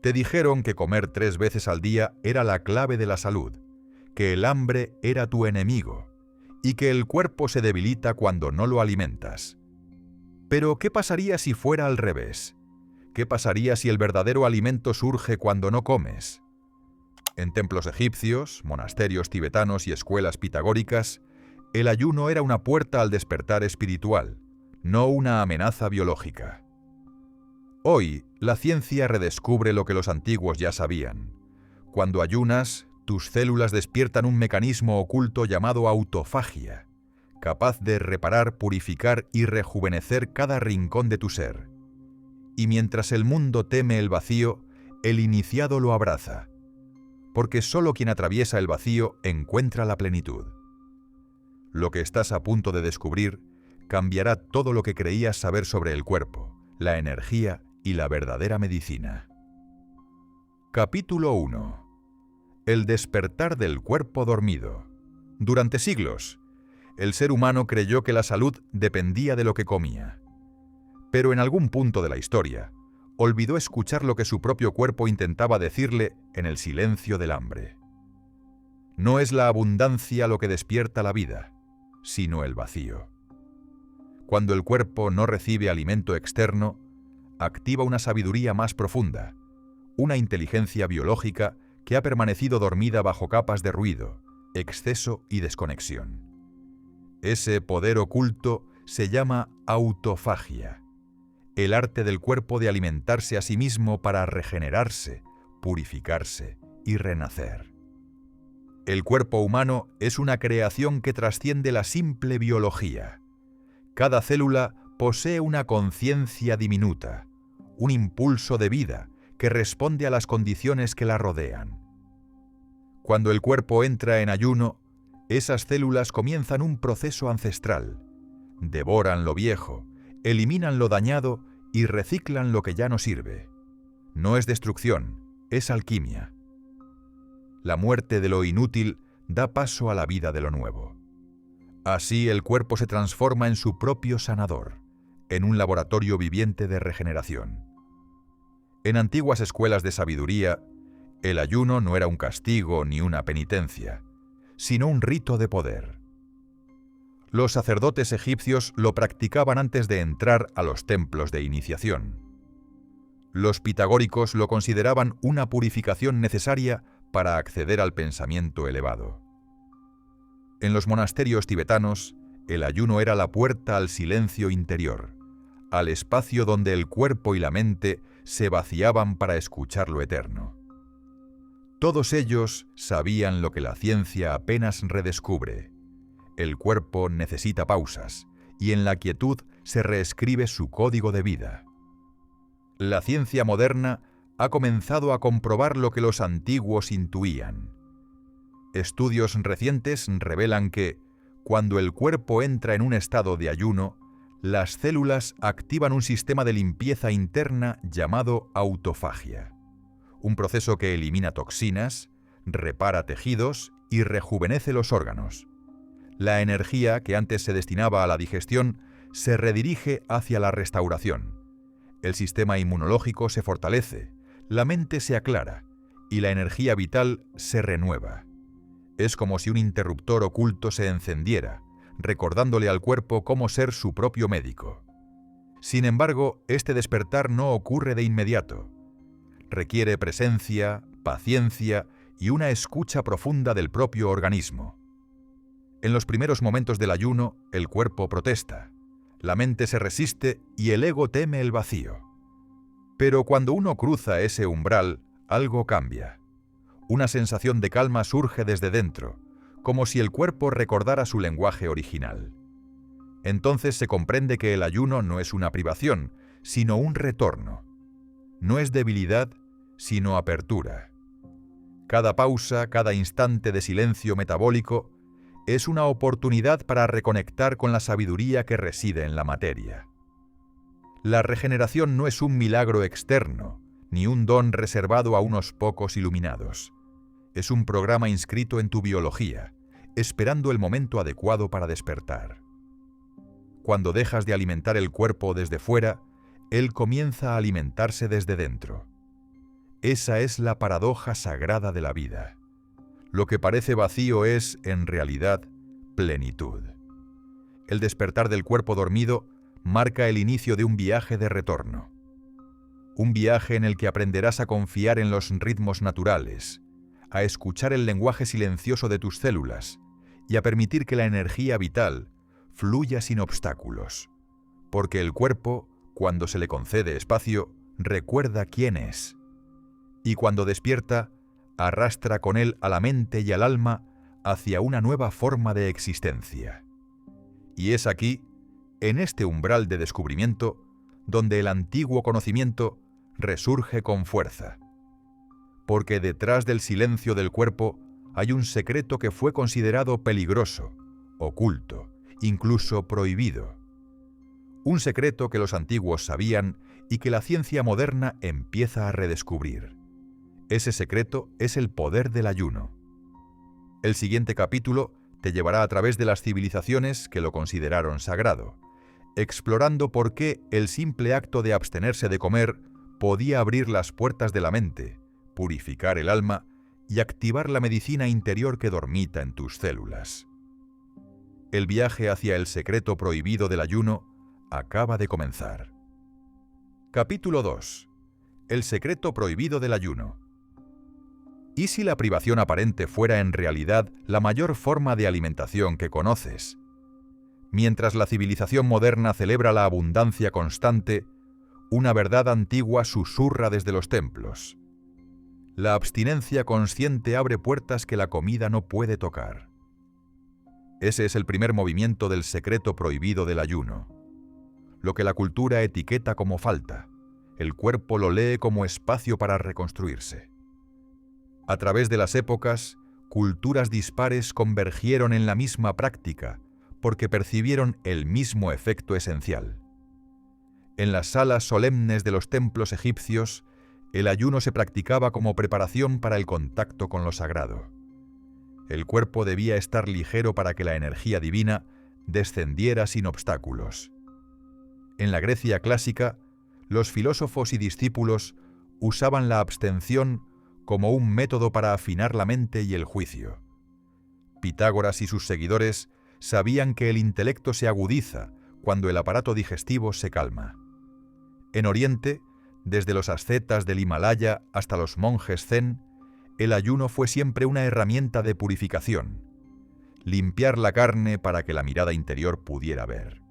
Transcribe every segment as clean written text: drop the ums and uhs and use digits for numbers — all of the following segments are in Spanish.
Te dijeron que comer 3 veces al día era la clave de la salud, que el hambre era tu enemigo y que el cuerpo se debilita cuando no lo alimentas. Pero, ¿qué pasaría si fuera al revés? ¿Qué pasaría si el verdadero alimento surge cuando no comes? En templos egipcios, monasterios tibetanos y escuelas pitagóricas, el ayuno era una puerta al despertar espiritual, no una amenaza biológica. Hoy, la ciencia redescubre lo que los antiguos ya sabían. Cuando ayunas, tus células despiertan un mecanismo oculto llamado autofagia, capaz de reparar, purificar y rejuvenecer cada rincón de tu ser. Y mientras el mundo teme el vacío, el iniciado lo abraza, porque solo quien atraviesa el vacío encuentra la plenitud. Lo que estás a punto de descubrir cambiará todo lo que creías saber sobre el cuerpo, la energía y la verdadera medicina. Capítulo 1. El despertar del cuerpo dormido. Durante siglos, el ser humano creyó que la salud dependía de lo que comía. Pero en algún punto de la historia, olvidó escuchar lo que su propio cuerpo intentaba decirle en el silencio del hambre. No es la abundancia lo que despierta la vida, sino el vacío. Cuando el cuerpo no recibe alimento externo, activa una sabiduría más profunda, una inteligencia biológica que ha permanecido dormida bajo capas de ruido, exceso y desconexión. Ese poder oculto se llama autofagia, el arte del cuerpo de alimentarse a sí mismo para regenerarse, purificarse y renacer. El cuerpo humano es una creación que trasciende la simple biología. Cada célula posee una conciencia diminuta, un impulso de vida que responde a las condiciones que la rodean. Cuando el cuerpo entra en ayuno, esas células comienzan un proceso ancestral. Devoran lo viejo, eliminan lo dañado y reciclan lo que ya no sirve. No es destrucción, es alquimia. La muerte de lo inútil da paso a la vida de lo nuevo. Así el cuerpo se transforma en su propio sanador, en un laboratorio viviente de regeneración. En antiguas escuelas de sabiduría, el ayuno no era un castigo ni una penitencia, sino un rito de poder. Los sacerdotes egipcios lo practicaban antes de entrar a los templos de iniciación. Los pitagóricos lo consideraban una purificación necesaria para acceder al pensamiento elevado. En los monasterios tibetanos, el ayuno era la puerta al silencio interior, al espacio donde el cuerpo y la mente se vaciaban para escuchar lo eterno. Todos ellos sabían lo que la ciencia apenas redescubre. El cuerpo necesita pausas, y en la quietud se reescribe su código de vida. La ciencia moderna ha comenzado a comprobar lo que los antiguos intuían. Estudios recientes revelan que, cuando el cuerpo entra en un estado de ayuno, las células activan un sistema de limpieza interna llamado autofagia, un proceso que elimina toxinas, repara tejidos y rejuvenece los órganos. La energía que antes se destinaba a la digestión se redirige hacia la restauración. El sistema inmunológico se fortalece, la mente se aclara y la energía vital se renueva. Es como si un interruptor oculto se encendiera, recordándole al cuerpo cómo ser su propio médico. Sin embargo, este despertar no ocurre de inmediato. Requiere presencia, paciencia y una escucha profunda del propio organismo. En los primeros momentos del ayuno, el cuerpo protesta, la mente se resiste y el ego teme el vacío. Pero cuando uno cruza ese umbral, algo cambia. Una sensación de calma surge desde dentro, como si el cuerpo recordara su lenguaje original. Entonces se comprende que el ayuno no es una privación, sino un retorno. No es debilidad, sino apertura. Cada pausa, cada instante de silencio metabólico, es una oportunidad para reconectar con la sabiduría que reside en la materia. La regeneración no es un milagro externo, ni un don reservado a unos pocos iluminados. Es un programa inscrito en tu biología, esperando el momento adecuado para despertar. Cuando dejas de alimentar el cuerpo desde fuera, él comienza a alimentarse desde dentro. Esa es la paradoja sagrada de la vida. Lo que parece vacío es, en realidad, plenitud. El despertar del cuerpo dormido marca el inicio de un viaje de retorno. Un viaje en el que aprenderás a confiar en los ritmos naturales, a escuchar el lenguaje silencioso de tus células y a permitir que la energía vital fluya sin obstáculos. Porque el cuerpo, cuando se le concede espacio, recuerda quién es. Y cuando despierta, arrastra con él a la mente y al alma hacia una nueva forma de existencia. Y es aquí, en este umbral de descubrimiento, donde el antiguo conocimiento resurge con fuerza. Porque detrás del silencio del cuerpo hay un secreto que fue considerado peligroso, oculto, incluso prohibido. Un secreto que los antiguos sabían y que la ciencia moderna empieza a redescubrir. Ese secreto es el poder del ayuno. El siguiente capítulo te llevará a través de las civilizaciones que lo consideraron sagrado, explorando por qué el simple acto de abstenerse de comer podía abrir las puertas de la mente, purificar el alma y activar la medicina interior que dormita en tus células. El viaje hacia el secreto prohibido del ayuno acaba de comenzar. Capítulo 2. El secreto prohibido del ayuno. ¿Y si la privación aparente fuera en realidad la mayor forma de alimentación que conoces? Mientras la civilización moderna celebra la abundancia constante, una verdad antigua susurra desde los templos. La abstinencia consciente abre puertas que la comida no puede tocar. Ese es el primer movimiento del secreto prohibido del ayuno. Lo que la cultura etiqueta como falta, el cuerpo lo lee como espacio para reconstruirse. A través de las épocas, culturas dispares convergieron en la misma práctica porque percibieron el mismo efecto esencial. En las salas solemnes de los templos egipcios, el ayuno se practicaba como preparación para el contacto con lo sagrado. El cuerpo debía estar ligero para que la energía divina descendiera sin obstáculos. En la Grecia clásica, los filósofos y discípulos usaban la abstención como un método para afinar la mente y el juicio. Pitágoras y sus seguidores sabían que el intelecto se agudiza cuando el aparato digestivo se calma. En Oriente, desde los ascetas del Himalaya hasta los monjes zen, el ayuno fue siempre una herramienta de purificación. Limpiar la carne para que la mirada interior pudiera ver.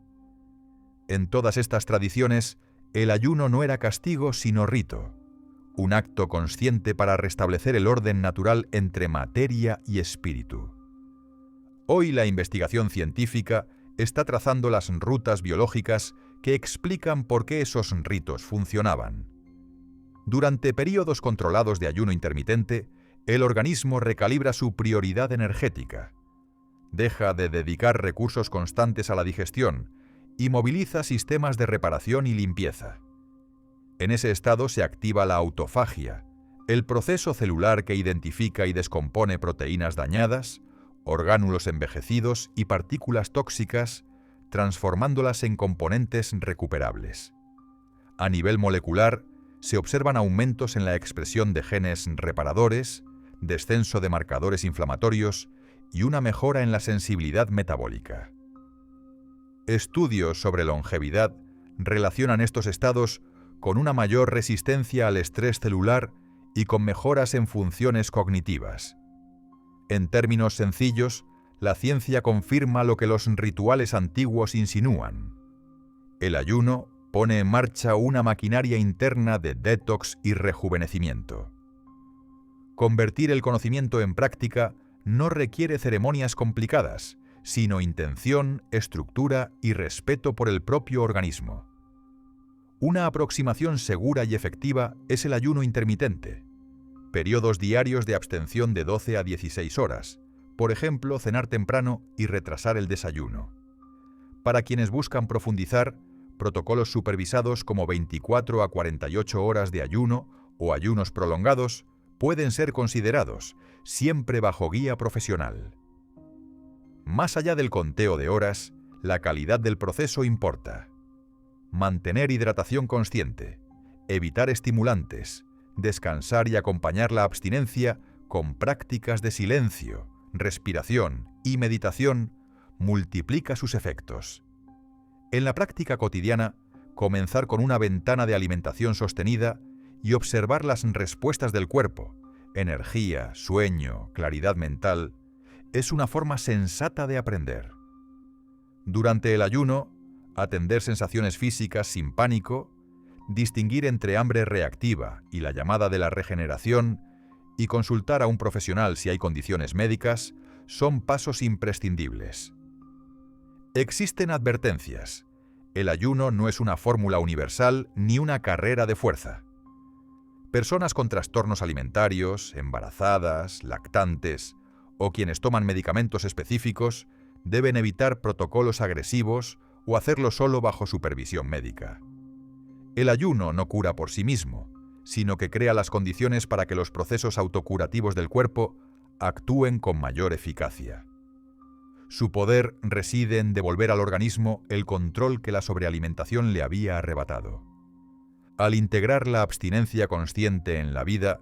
En todas estas tradiciones, el ayuno no era castigo sino rito, un acto consciente para restablecer el orden natural entre materia y espíritu. Hoy la investigación científica está trazando las rutas biológicas que explican por qué esos ritos funcionaban. Durante períodos controlados de ayuno intermitente, el organismo recalibra su prioridad energética. Deja de dedicar recursos constantes a la digestión y moviliza sistemas de reparación y limpieza. En ese estado se activa la autofagia, el proceso celular que identifica y descompone proteínas dañadas, orgánulos envejecidos y partículas tóxicas, transformándolas en componentes recuperables. A nivel molecular, se observan aumentos en la expresión de genes reparadores, descenso de marcadores inflamatorios y una mejora en la sensibilidad metabólica. Estudios sobre longevidad relacionan estos estados con una mayor resistencia al estrés celular y con mejoras en funciones cognitivas. En términos sencillos, la ciencia confirma lo que los rituales antiguos insinúan. El ayuno pone en marcha una maquinaria interna de detox y rejuvenecimiento. Convertir el conocimiento en práctica no requiere ceremonias complicadas, sino intención, estructura y respeto por el propio organismo. Una aproximación segura y efectiva es el ayuno intermitente. Periodos diarios de abstención de 12 a 16 horas, por ejemplo, cenar temprano y retrasar el desayuno. Para quienes buscan profundizar, protocolos supervisados como 24 a 48 horas de ayuno o ayunos prolongados pueden ser considerados, siempre bajo guía profesional. Más allá del conteo de horas, la calidad del proceso importa. Mantener hidratación consciente, evitar estimulantes, descansar y acompañar la abstinencia con prácticas de silencio, respiración y meditación multiplica sus efectos. En la práctica cotidiana, comenzar con una ventana de alimentación sostenida y observar las respuestas del cuerpo, energía, sueño, claridad mental, es una forma sensata de aprender. Durante el ayuno, atender sensaciones físicas sin pánico, distinguir entre hambre reactiva y la llamada de la regeneración y consultar a un profesional si hay condiciones médicas son pasos imprescindibles. Existen advertencias. El ayuno no es una fórmula universal ni una carrera de fuerza. Personas con trastornos alimentarios, embarazadas, lactantes o quienes toman medicamentos específicos deben evitar protocolos agresivos o hacerlo solo bajo supervisión médica. El ayuno no cura por sí mismo, sino que crea las condiciones para que los procesos autocurativos del cuerpo actúen con mayor eficacia. Su poder reside en devolver al organismo el control que la sobrealimentación le había arrebatado. Al integrar la abstinencia consciente en la vida,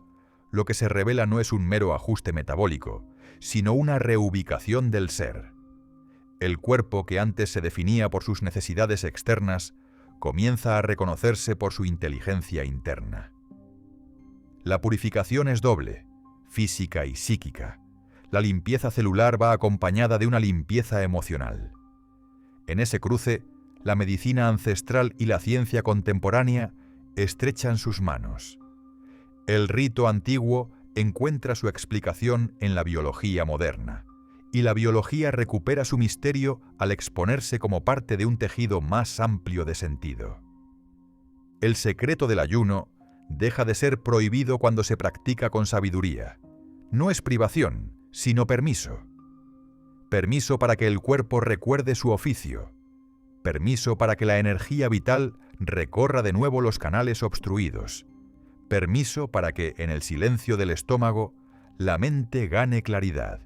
lo que se revela no es un mero ajuste metabólico, sino una reubicación del ser. El cuerpo que antes se definía por sus necesidades externas comienza a reconocerse por su inteligencia interna. La purificación es doble, física y psíquica. La limpieza celular va acompañada de una limpieza emocional. En ese cruce, la medicina ancestral y la ciencia contemporánea estrechan sus manos. El rito antiguo encuentra su explicación en la biología moderna, y la biología recupera su misterio al exponerse como parte de un tejido más amplio de sentido. El secreto del ayuno deja de ser prohibido cuando se practica con sabiduría. No es privación, sino permiso. Permiso para que el cuerpo recuerde su oficio. Permiso para que la energía vital recorra de nuevo los canales obstruidos. Permiso para que, en el silencio del estómago, la mente gane claridad.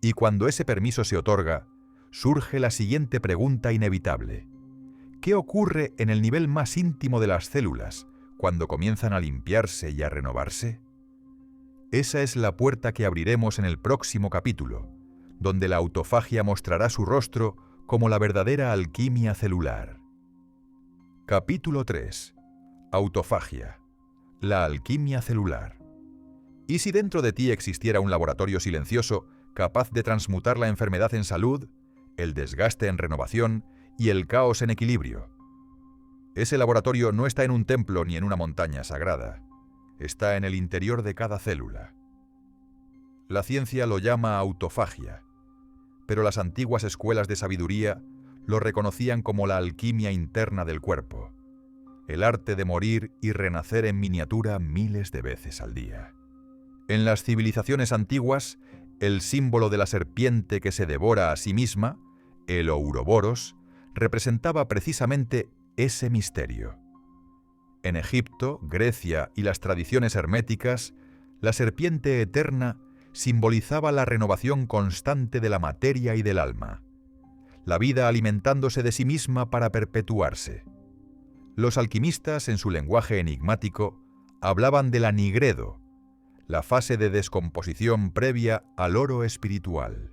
Y cuando ese permiso se otorga, surge la siguiente pregunta inevitable. ¿Qué ocurre en el nivel más íntimo de las células cuando comienzan a limpiarse y a renovarse? Esa es la puerta que abriremos en el próximo capítulo, donde la autofagia mostrará su rostro como la verdadera alquimia celular. Capítulo 3. Autofagia. La alquimia celular. ¿Y si dentro de ti existiera un laboratorio silencioso capaz de transmutar la enfermedad en salud, el desgaste en renovación y el caos en equilibrio? Ese laboratorio no está en un templo ni en una montaña sagrada. Está en el interior de cada célula. La ciencia lo llama autofagia, pero las antiguas escuelas de sabiduría lo reconocían como la alquimia interna del cuerpo, el arte de morir y renacer en miniatura miles de veces al día. En las civilizaciones antiguas, el símbolo de la serpiente que se devora a sí misma, el Ouroboros, representaba precisamente ese misterio. En Egipto, Grecia y las tradiciones herméticas, la serpiente eterna simbolizaba la renovación constante de la materia y del alma, la vida alimentándose de sí misma para perpetuarse. Los alquimistas, en su lenguaje enigmático, hablaban del anigredo, la fase de descomposición previa al oro espiritual.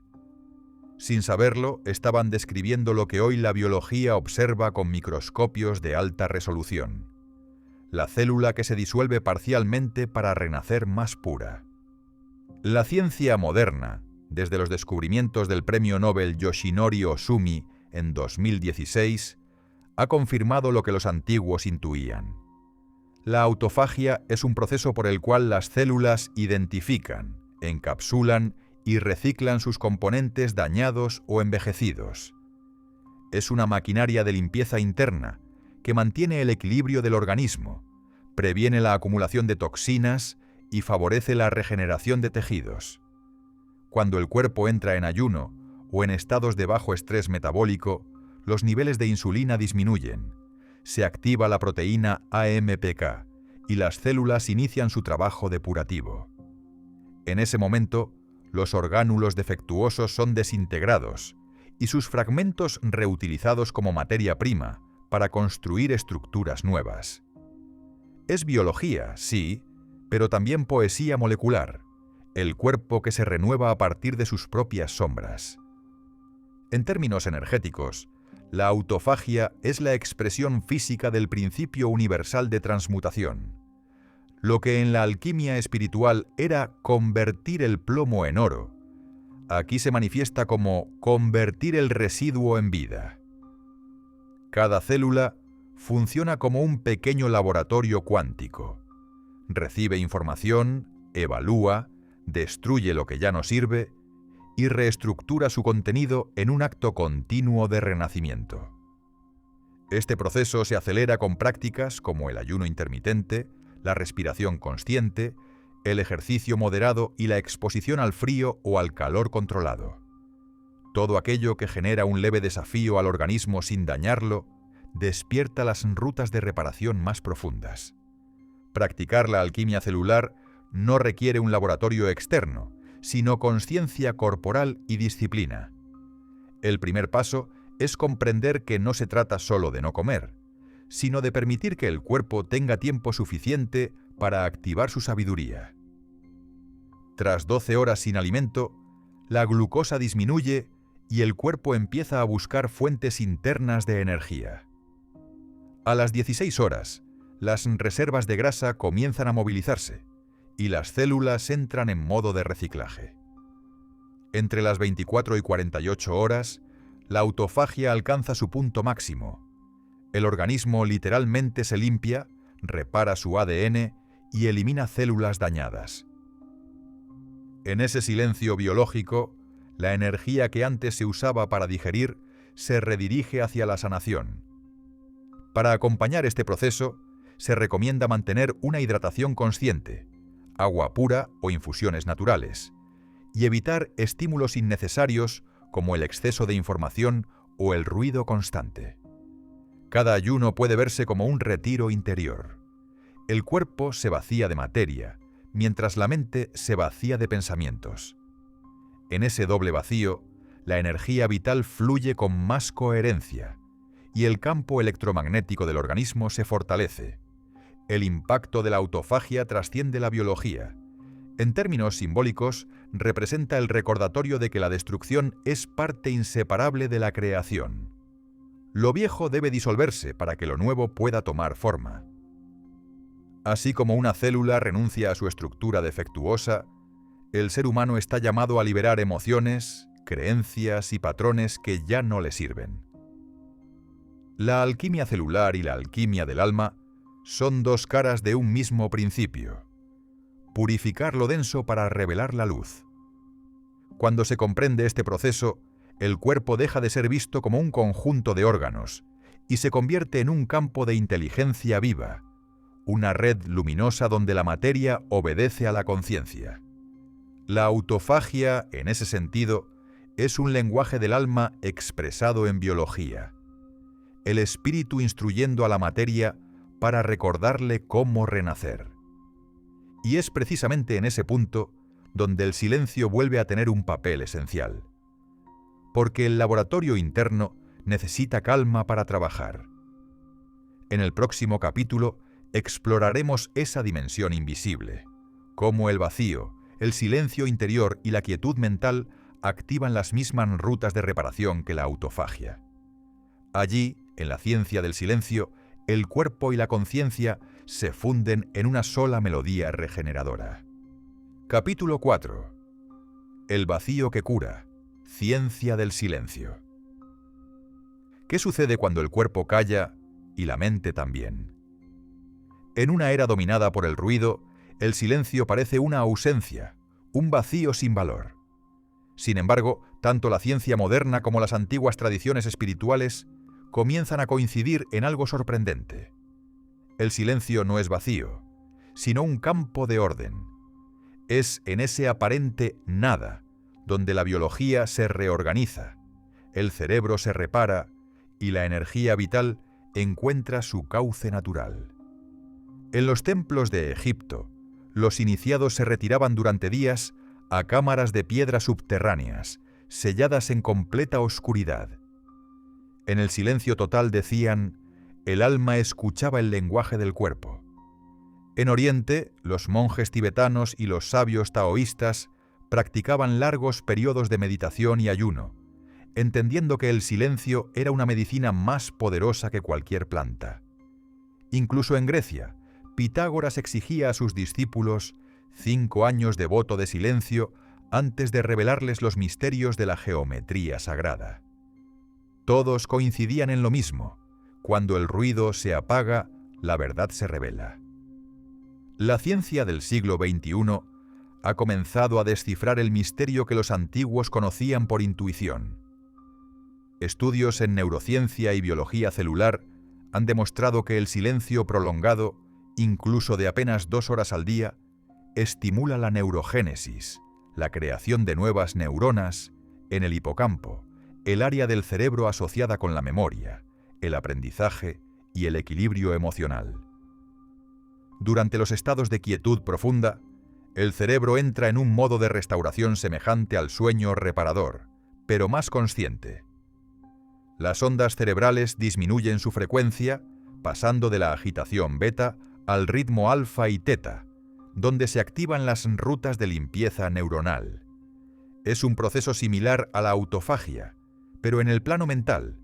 Sin saberlo, estaban describiendo lo que hoy la biología observa con microscopios de alta resolución: la célula que se disuelve parcialmente para renacer más pura. La ciencia moderna, desde los descubrimientos del premio Nobel Yoshinori Ohsumi en 2016, ha confirmado lo que los antiguos intuían. La autofagia es un proceso por el cual las células identifican, encapsulan y reciclan sus componentes dañados o envejecidos. Es una maquinaria de limpieza interna que mantiene el equilibrio del organismo, previene la acumulación de toxinas y favorece la regeneración de tejidos. Cuando el cuerpo entra en ayuno o en estados de bajo estrés metabólico, los niveles de insulina disminuyen, se activa la proteína AMPK y las células inician su trabajo depurativo. En ese momento, los orgánulos defectuosos son desintegrados y sus fragmentos reutilizados como materia prima para construir estructuras nuevas. Es biología, sí, pero también poesía molecular, el cuerpo que se renueva a partir de sus propias sombras. En términos energéticos, la autofagia es la expresión física del principio universal de transmutación. Lo que en la alquimia espiritual era convertir el plomo en oro, aquí se manifiesta como convertir el residuo en vida. Cada célula funciona como un pequeño laboratorio cuántico. Recibe información, evalúa, destruye lo que ya no sirve y reestructura su contenido en un acto continuo de renacimiento. Este proceso se acelera con prácticas como el ayuno intermitente, la respiración consciente, el ejercicio moderado y la exposición al frío o al calor controlado. Todo aquello que genera un leve desafío al organismo sin dañarlo, despierta las rutas de reparación más profundas. Practicar la alquimia celular no requiere un laboratorio externo, sino conciencia corporal y disciplina. El primer paso es comprender que no se trata solo de no comer, sino de permitir que el cuerpo tenga tiempo suficiente para activar su sabiduría. Tras 12 horas sin alimento, la glucosa disminuye y el cuerpo empieza a buscar fuentes internas de energía. A las 16 horas, las reservas de grasa comienzan a movilizarse y las células entran en modo de reciclaje. Entre las 24 y 48 horas, la autofagia alcanza su punto máximo. El organismo literalmente se limpia, repara su ADN y elimina células dañadas. En ese silencio biológico, la energía que antes se usaba para digerir se redirige hacia la sanación. Para acompañar este proceso, se recomienda mantener una hidratación consciente, agua pura o infusiones naturales, y evitar estímulos innecesarios como el exceso de información o el ruido constante. Cada ayuno puede verse como un retiro interior. El cuerpo se vacía de materia, mientras la mente se vacía de pensamientos. En ese doble vacío, la energía vital fluye con más coherencia y el campo electromagnético del organismo se fortalece. El impacto de la autofagia trasciende la biología. En términos simbólicos, representa el recordatorio de que la destrucción es parte inseparable de la creación. Lo viejo debe disolverse para que lo nuevo pueda tomar forma. Así como una célula renuncia a su estructura defectuosa, el ser humano está llamado a liberar emociones, creencias y patrones que ya no le sirven. La alquimia celular y la alquimia del alma son dos caras de un mismo principio. Purificar lo denso para revelar la luz. Cuando se comprende este proceso, el cuerpo deja de ser visto como un conjunto de órganos y se convierte en un campo de inteligencia viva, una red luminosa donde la materia obedece a la conciencia. La autofagia, en ese sentido, es un lenguaje del alma expresado en biología. El espíritu instruyendo a la materia para recordarle cómo renacer. Y es precisamente en ese punto donde el silencio vuelve a tener un papel esencial. Porque el laboratorio interno necesita calma para trabajar. En el próximo capítulo exploraremos esa dimensión invisible, cómo el vacío, el silencio interior y la quietud mental activan las mismas rutas de reparación que la autofagia. Allí, en la ciencia del silencio, el cuerpo y la conciencia se funden en una sola melodía regeneradora. Capítulo 4. El vacío que cura. Ciencia del silencio. ¿Qué sucede cuando el cuerpo calla y la mente también? En una era dominada por el ruido, el silencio parece una ausencia, un vacío sin valor. Sin embargo, tanto la ciencia moderna como las antiguas tradiciones espirituales comienzan a coincidir en algo sorprendente. El silencio no es vacío, sino un campo de orden. Es en ese aparente nada donde la biología se reorganiza, el cerebro se repara y la energía vital encuentra su cauce natural. En los templos de Egipto, los iniciados se retiraban durante días a cámaras de piedra subterráneas, selladas en completa oscuridad. En el silencio total decían, el alma escuchaba el lenguaje del cuerpo. En Oriente, los monjes tibetanos y los sabios taoístas practicaban largos periodos de meditación y ayuno, entendiendo que el silencio era una medicina más poderosa que cualquier planta. Incluso en Grecia, Pitágoras exigía a sus discípulos 5 años de voto de silencio antes de revelarles los misterios de la geometría sagrada. Todos coincidían en lo mismo: cuando el ruido se apaga, la verdad se revela. La ciencia del siglo XXI ha comenzado a descifrar el misterio que los antiguos conocían por intuición. Estudios en neurociencia y biología celular han demostrado que el silencio prolongado, incluso de apenas 2 horas al día, estimula la neurogénesis, la creación de nuevas neuronas, en el hipocampo, el área del cerebro asociada con la memoria, el aprendizaje y el equilibrio emocional. Durante los estados de quietud profunda, el cerebro entra en un modo de restauración semejante al sueño reparador, pero más consciente. Las ondas cerebrales disminuyen su frecuencia, pasando de la agitación beta al ritmo alfa y teta, donde se activan las rutas de limpieza neuronal. Es un proceso similar a la autofagia, pero en el plano mental.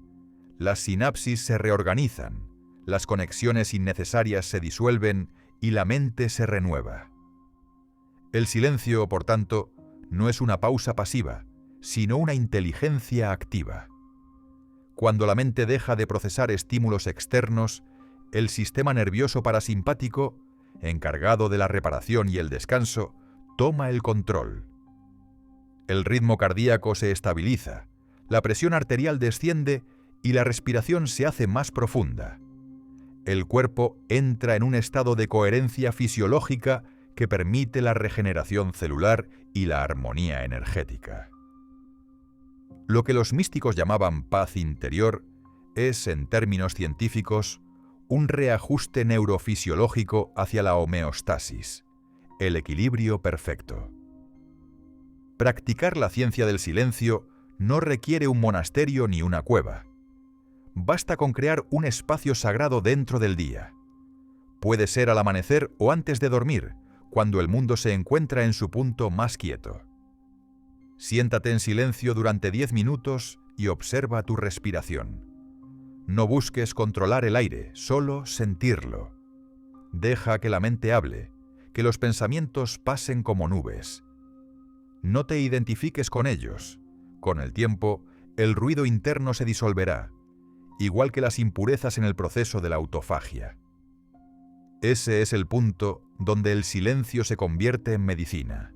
Las sinapsis se reorganizan, las conexiones innecesarias se disuelven y la mente se renueva. El silencio, por tanto, no es una pausa pasiva, sino una inteligencia activa. Cuando la mente deja de procesar estímulos externos, el sistema nervioso parasimpático, encargado de la reparación y el descanso, toma el control. El ritmo cardíaco se estabiliza, la presión arterial desciende y la respiración se hace más profunda. El cuerpo entra en un estado de coherencia fisiológica que permite la regeneración celular y la armonía energética. Lo que los místicos llamaban paz interior es, en términos científicos, un reajuste neurofisiológico hacia la homeostasis, el equilibrio perfecto. Practicar la ciencia del silencio no requiere un monasterio ni una cueva. Basta con crear un espacio sagrado dentro del día. Puede ser al amanecer o antes de dormir, cuando el mundo se encuentra en su punto más quieto. Siéntate en silencio durante 10 minutos y observa tu respiración. No busques controlar el aire, solo sentirlo. Deja que la mente hable, que los pensamientos pasen como nubes. No te identifiques con ellos. Con el tiempo, el ruido interno se disolverá, igual que las impurezas en el proceso de la autofagia. Ese es el punto donde el silencio se convierte en medicina.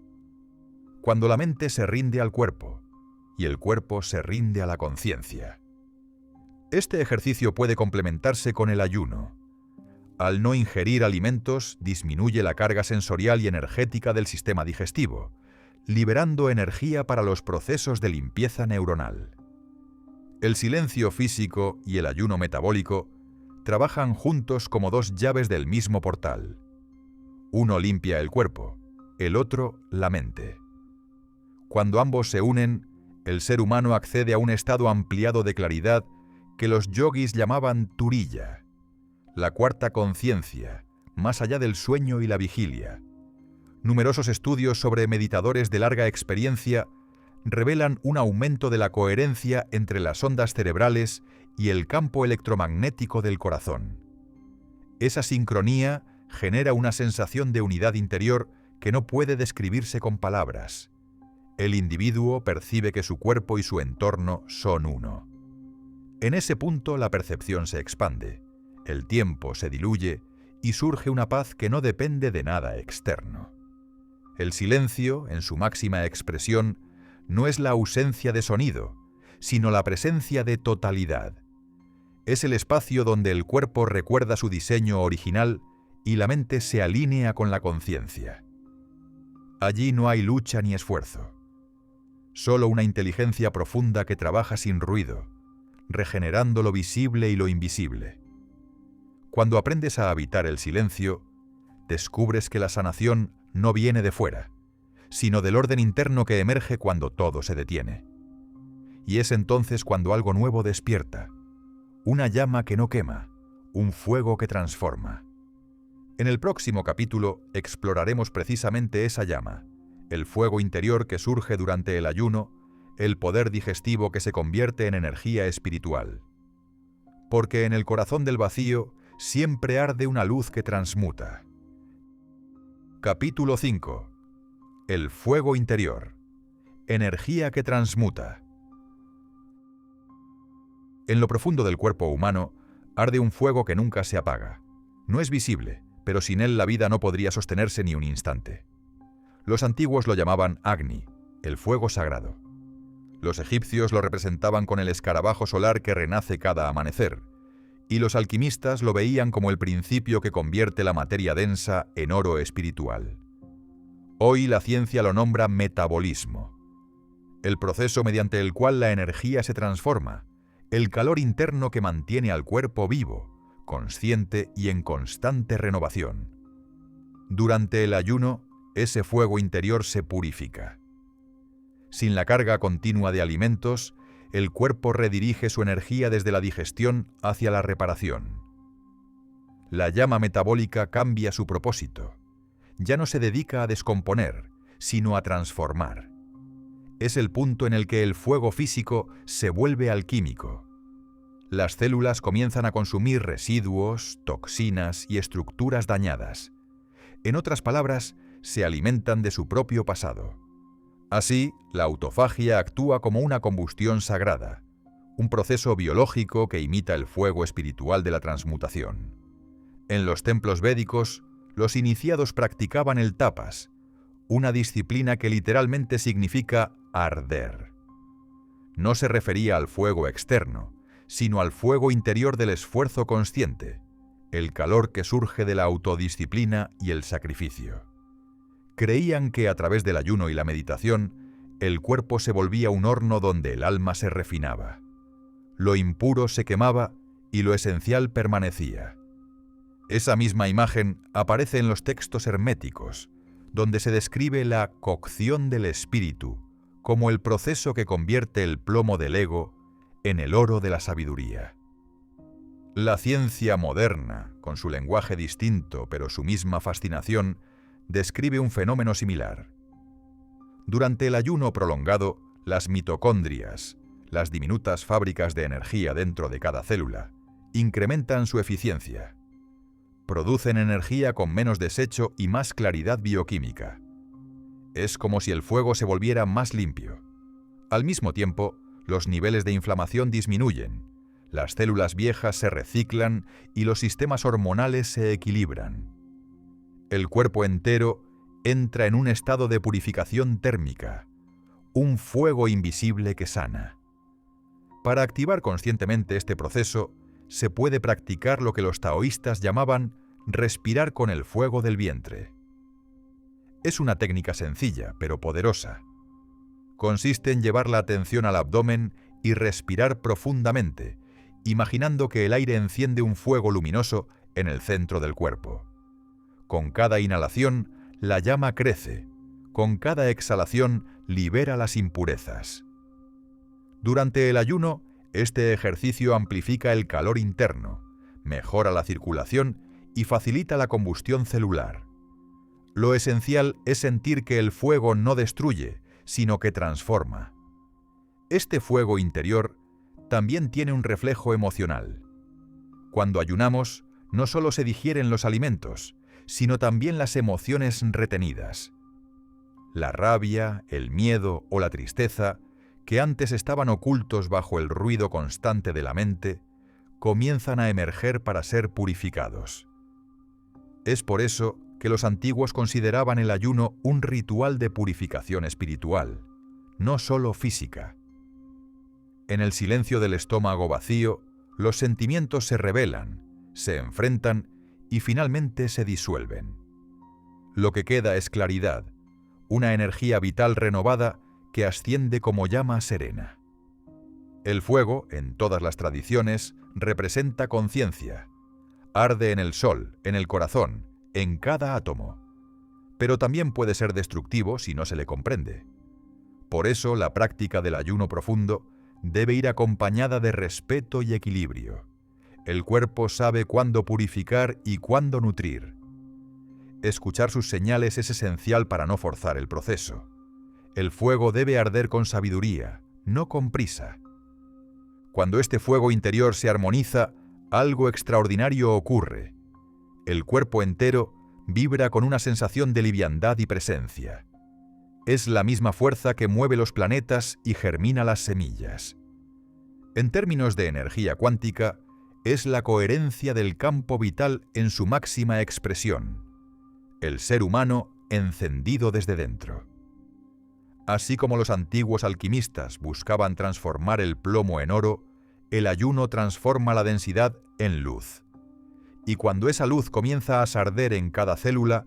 Cuando la mente se rinde al cuerpo y el cuerpo se rinde a la conciencia. Este ejercicio puede complementarse con el ayuno. Al no ingerir alimentos, disminuye la carga sensorial y energética del sistema digestivo, liberando energía para los procesos de limpieza neuronal. El silencio físico y el ayuno metabólico trabajan juntos como 2 llaves del mismo portal. Uno limpia el cuerpo, el otro la mente. Cuando ambos se unen, el ser humano accede a un estado ampliado de claridad que los yogis llamaban turiya, la cuarta conciencia, más allá del sueño y la vigilia. Numerosos estudios sobre meditadores de larga experiencia revelan un aumento de la coherencia entre las ondas cerebrales y el campo electromagnético del corazón. Esa sincronía genera una sensación de unidad interior que no puede describirse con palabras. El individuo percibe que su cuerpo y su entorno son uno. En ese punto la percepción se expande, el tiempo se diluye y surge una paz que no depende de nada externo. El silencio, en su máxima expresión, no es la ausencia de sonido, sino la presencia de totalidad. Es el espacio donde el cuerpo recuerda su diseño original y la mente se alinea con la conciencia. Allí no hay lucha ni esfuerzo. Solo una inteligencia profunda que trabaja sin ruido, regenerando lo visible y lo invisible. Cuando aprendes a habitar el silencio, descubres que la sanación no viene de fuera, sino del orden interno que emerge cuando todo se detiene. Y es entonces cuando algo nuevo despierta, una llama que no quema, un fuego que transforma. En el próximo capítulo exploraremos precisamente esa llama, el fuego interior que surge durante el ayuno, el poder digestivo que se convierte en energía espiritual. Porque en el corazón del vacío siempre arde una luz que transmuta. Capítulo 5. El fuego interior. Energía que transmuta. En lo profundo del cuerpo humano arde un fuego que nunca se apaga. No es visible, pero sin él la vida no podría sostenerse ni un instante. Los antiguos lo llamaban Agni, el fuego sagrado. Los egipcios lo representaban con el escarabajo solar que renace cada amanecer, y los alquimistas lo veían como el principio que convierte la materia densa en oro espiritual. Hoy la ciencia lo nombra metabolismo, el proceso mediante el cual la energía se transforma, el calor interno que mantiene al cuerpo vivo, consciente y en constante renovación. Durante el ayuno, ese fuego interior se purifica. Sin la carga continua de alimentos, el cuerpo redirige su energía desde la digestión hacia la reparación. La llama metabólica cambia su propósito. Ya no se dedica a descomponer, sino a transformar. Es el punto en el que el fuego físico se vuelve alquímico. Las células comienzan a consumir residuos, toxinas y estructuras dañadas. En otras palabras, se alimentan de su propio pasado. Así, la autofagia actúa como una combustión sagrada, un proceso biológico que imita el fuego espiritual de la transmutación. En los templos védicos, los iniciados practicaban el tapas, una disciplina que literalmente significa arder. No se refería al fuego externo, sino al fuego interior del esfuerzo consciente, el calor que surge de la autodisciplina y el sacrificio. Creían que a través del ayuno y la meditación, el cuerpo se volvía un horno donde el alma se refinaba. Lo impuro se quemaba y lo esencial permanecía. Esa misma imagen aparece en los textos herméticos, donde se describe la cocción del espíritu como el proceso que convierte el plomo del ego en el oro de la sabiduría. La ciencia moderna, con su lenguaje distinto pero su misma fascinación, describe un fenómeno similar. Durante el ayuno prolongado, las mitocondrias, las diminutas fábricas de energía dentro de cada célula, incrementan su eficiencia. Producen energía con menos desecho y más claridad bioquímica. Es como si el fuego se volviera más limpio. Al mismo tiempo, los niveles de inflamación disminuyen, las células viejas se reciclan y los sistemas hormonales se equilibran. El cuerpo entero entra en un estado de purificación térmica, un fuego invisible que sana. Para activar conscientemente este proceso, se puede practicar lo que los taoístas llamaban respirar con el fuego del vientre. Es una técnica sencilla, pero poderosa. Consiste en llevar la atención al abdomen y respirar profundamente, imaginando que el aire enciende un fuego luminoso en el centro del cuerpo. Con cada inhalación, la llama crece. Con cada exhalación, libera las impurezas. Durante el ayuno, este ejercicio amplifica el calor interno, mejora la circulación y facilita la combustión celular. Lo esencial es sentir que el fuego no destruye, sino que transforma. Este fuego interior también tiene un reflejo emocional. Cuando ayunamos, no solo se digieren los alimentos, sino también las emociones retenidas. La rabia, el miedo o la tristeza, que antes estaban ocultos bajo el ruido constante de la mente, comienzan a emerger para ser purificados. Es por eso que los antiguos consideraban el ayuno un ritual de purificación espiritual, no solo física. En el silencio del estómago vacío, los sentimientos se revelan, se enfrentan y finalmente se disuelven. Lo que queda es claridad, una energía vital renovada que asciende como llama serena. El fuego, en todas las tradiciones, representa conciencia. Arde en el sol, en el corazón, en cada átomo. Pero también puede ser destructivo si no se le comprende. Por eso, la práctica del ayuno profundo debe ir acompañada de respeto y equilibrio. El cuerpo sabe cuándo purificar y cuándo nutrir. escuchar sus señales es esencial para no forzar el proceso. El fuego debe arder con sabiduría, no con prisa. Cuando este fuego interior se armoniza, algo extraordinario ocurre. El cuerpo entero vibra con una sensación de liviandad y presencia. Es la misma fuerza que mueve los planetas y germina las semillas. En términos de energía cuántica, es la coherencia del campo vital en su máxima expresión. El ser humano encendido desde dentro. Así como los antiguos alquimistas buscaban transformar el plomo en oro, el ayuno transforma la densidad en luz. Y cuando esa luz comienza a arder en cada célula,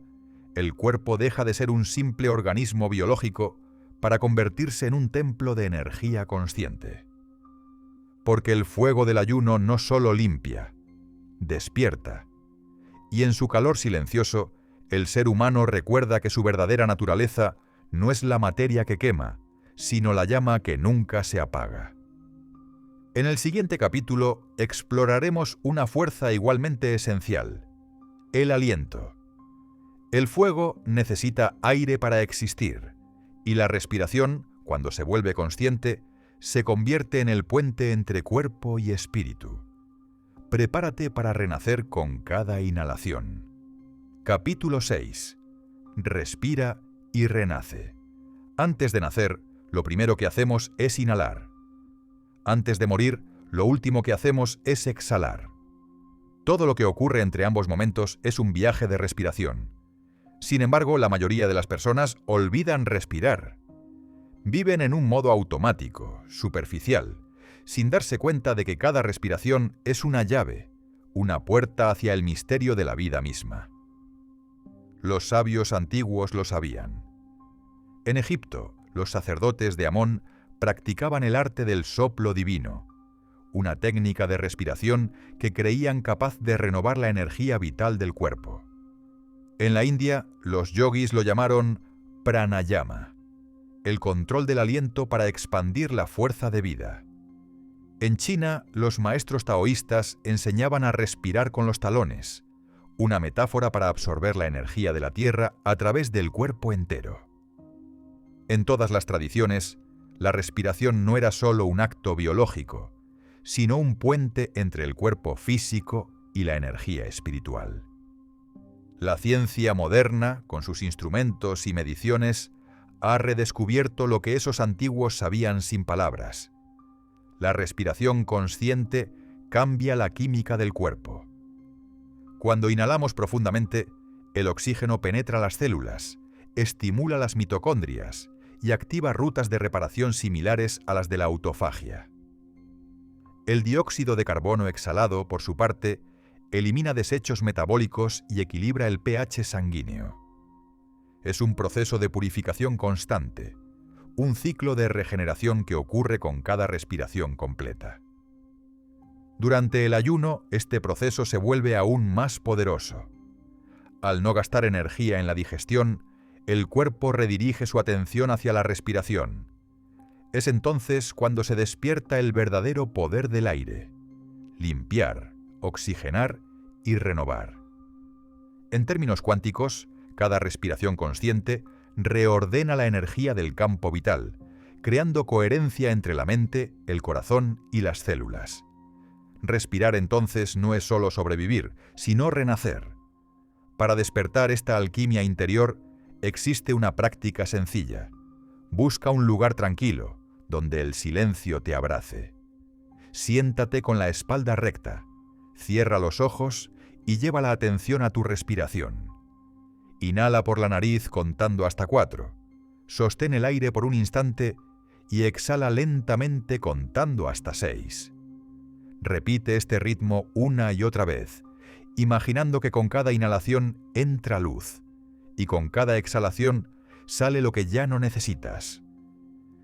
el cuerpo deja de ser un simple organismo biológico para convertirse en un templo de energía consciente. Porque el fuego del ayuno no solo limpia, despierta. Y en su calor silencioso, el ser humano recuerda que su verdadera naturaleza no es la materia que quema, sino la llama que nunca se apaga. En el siguiente capítulo exploraremos una fuerza igualmente esencial: el aliento. El fuego necesita aire para existir, y la respiración, cuando se vuelve consciente, se convierte en el puente entre cuerpo y espíritu. Prepárate para renacer con cada inhalación. Capítulo 6. Respira y renace. Antes de nacer, lo primero que hacemos es inhalar. Antes de morir, lo último que hacemos es exhalar. Todo lo que ocurre entre ambos momentos es un viaje de respiración. Sin embargo, la mayoría de las personas olvidan respirar. Viven en un modo automático, superficial, sin darse cuenta de que cada respiración es una llave, una puerta hacia el misterio de la vida misma. Los sabios antiguos lo sabían. En Egipto, los sacerdotes de Amón practicaban el arte del soplo divino, una técnica de respiración que creían capaz de renovar la energía vital del cuerpo. En la India, los yogis lo llamaron pranayama, el control del aliento para expandir la fuerza de vida. En China, los maestros taoístas enseñaban a respirar con los talones, una metáfora para absorber la energía de la tierra a través del cuerpo entero. En todas las tradiciones, la respiración no era solo un acto biológico, sino un puente entre el cuerpo físico y la energía espiritual. La ciencia moderna, con sus instrumentos y mediciones, ha redescubierto lo que esos antiguos sabían sin palabras. La respiración consciente cambia la química del cuerpo. Cuando inhalamos profundamente, el oxígeno penetra las células, estimula las mitocondrias y activa rutas de reparación similares a las de la autofagia. El dióxido de carbono exhalado, por su parte, elimina desechos metabólicos y equilibra el pH sanguíneo. Es un proceso de purificación constante, un ciclo de regeneración que ocurre con cada respiración completa. Durante el ayuno, este proceso se vuelve aún más poderoso. Al no gastar energía en la digestión, el cuerpo redirige su atención hacia la respiración. Es entonces cuando se despierta el verdadero poder del aire: limpiar, oxigenar y renovar. En términos cuánticos, cada respiración consciente reordena la energía del campo vital, creando coherencia entre la mente, el corazón y las células. Respirar entonces no es solo sobrevivir, sino renacer. Para despertar esta alquimia interior, existe una práctica sencilla. Busca un lugar tranquilo, donde el silencio te abrace. Siéntate con la espalda recta, cierra los ojos y lleva la atención a tu respiración. Inhala por la nariz contando hasta 4. Sostén el aire por un instante y exhala lentamente contando hasta 6. Repite este ritmo una y otra vez, imaginando que con cada inhalación entra luz y con cada exhalación sale lo que ya no necesitas.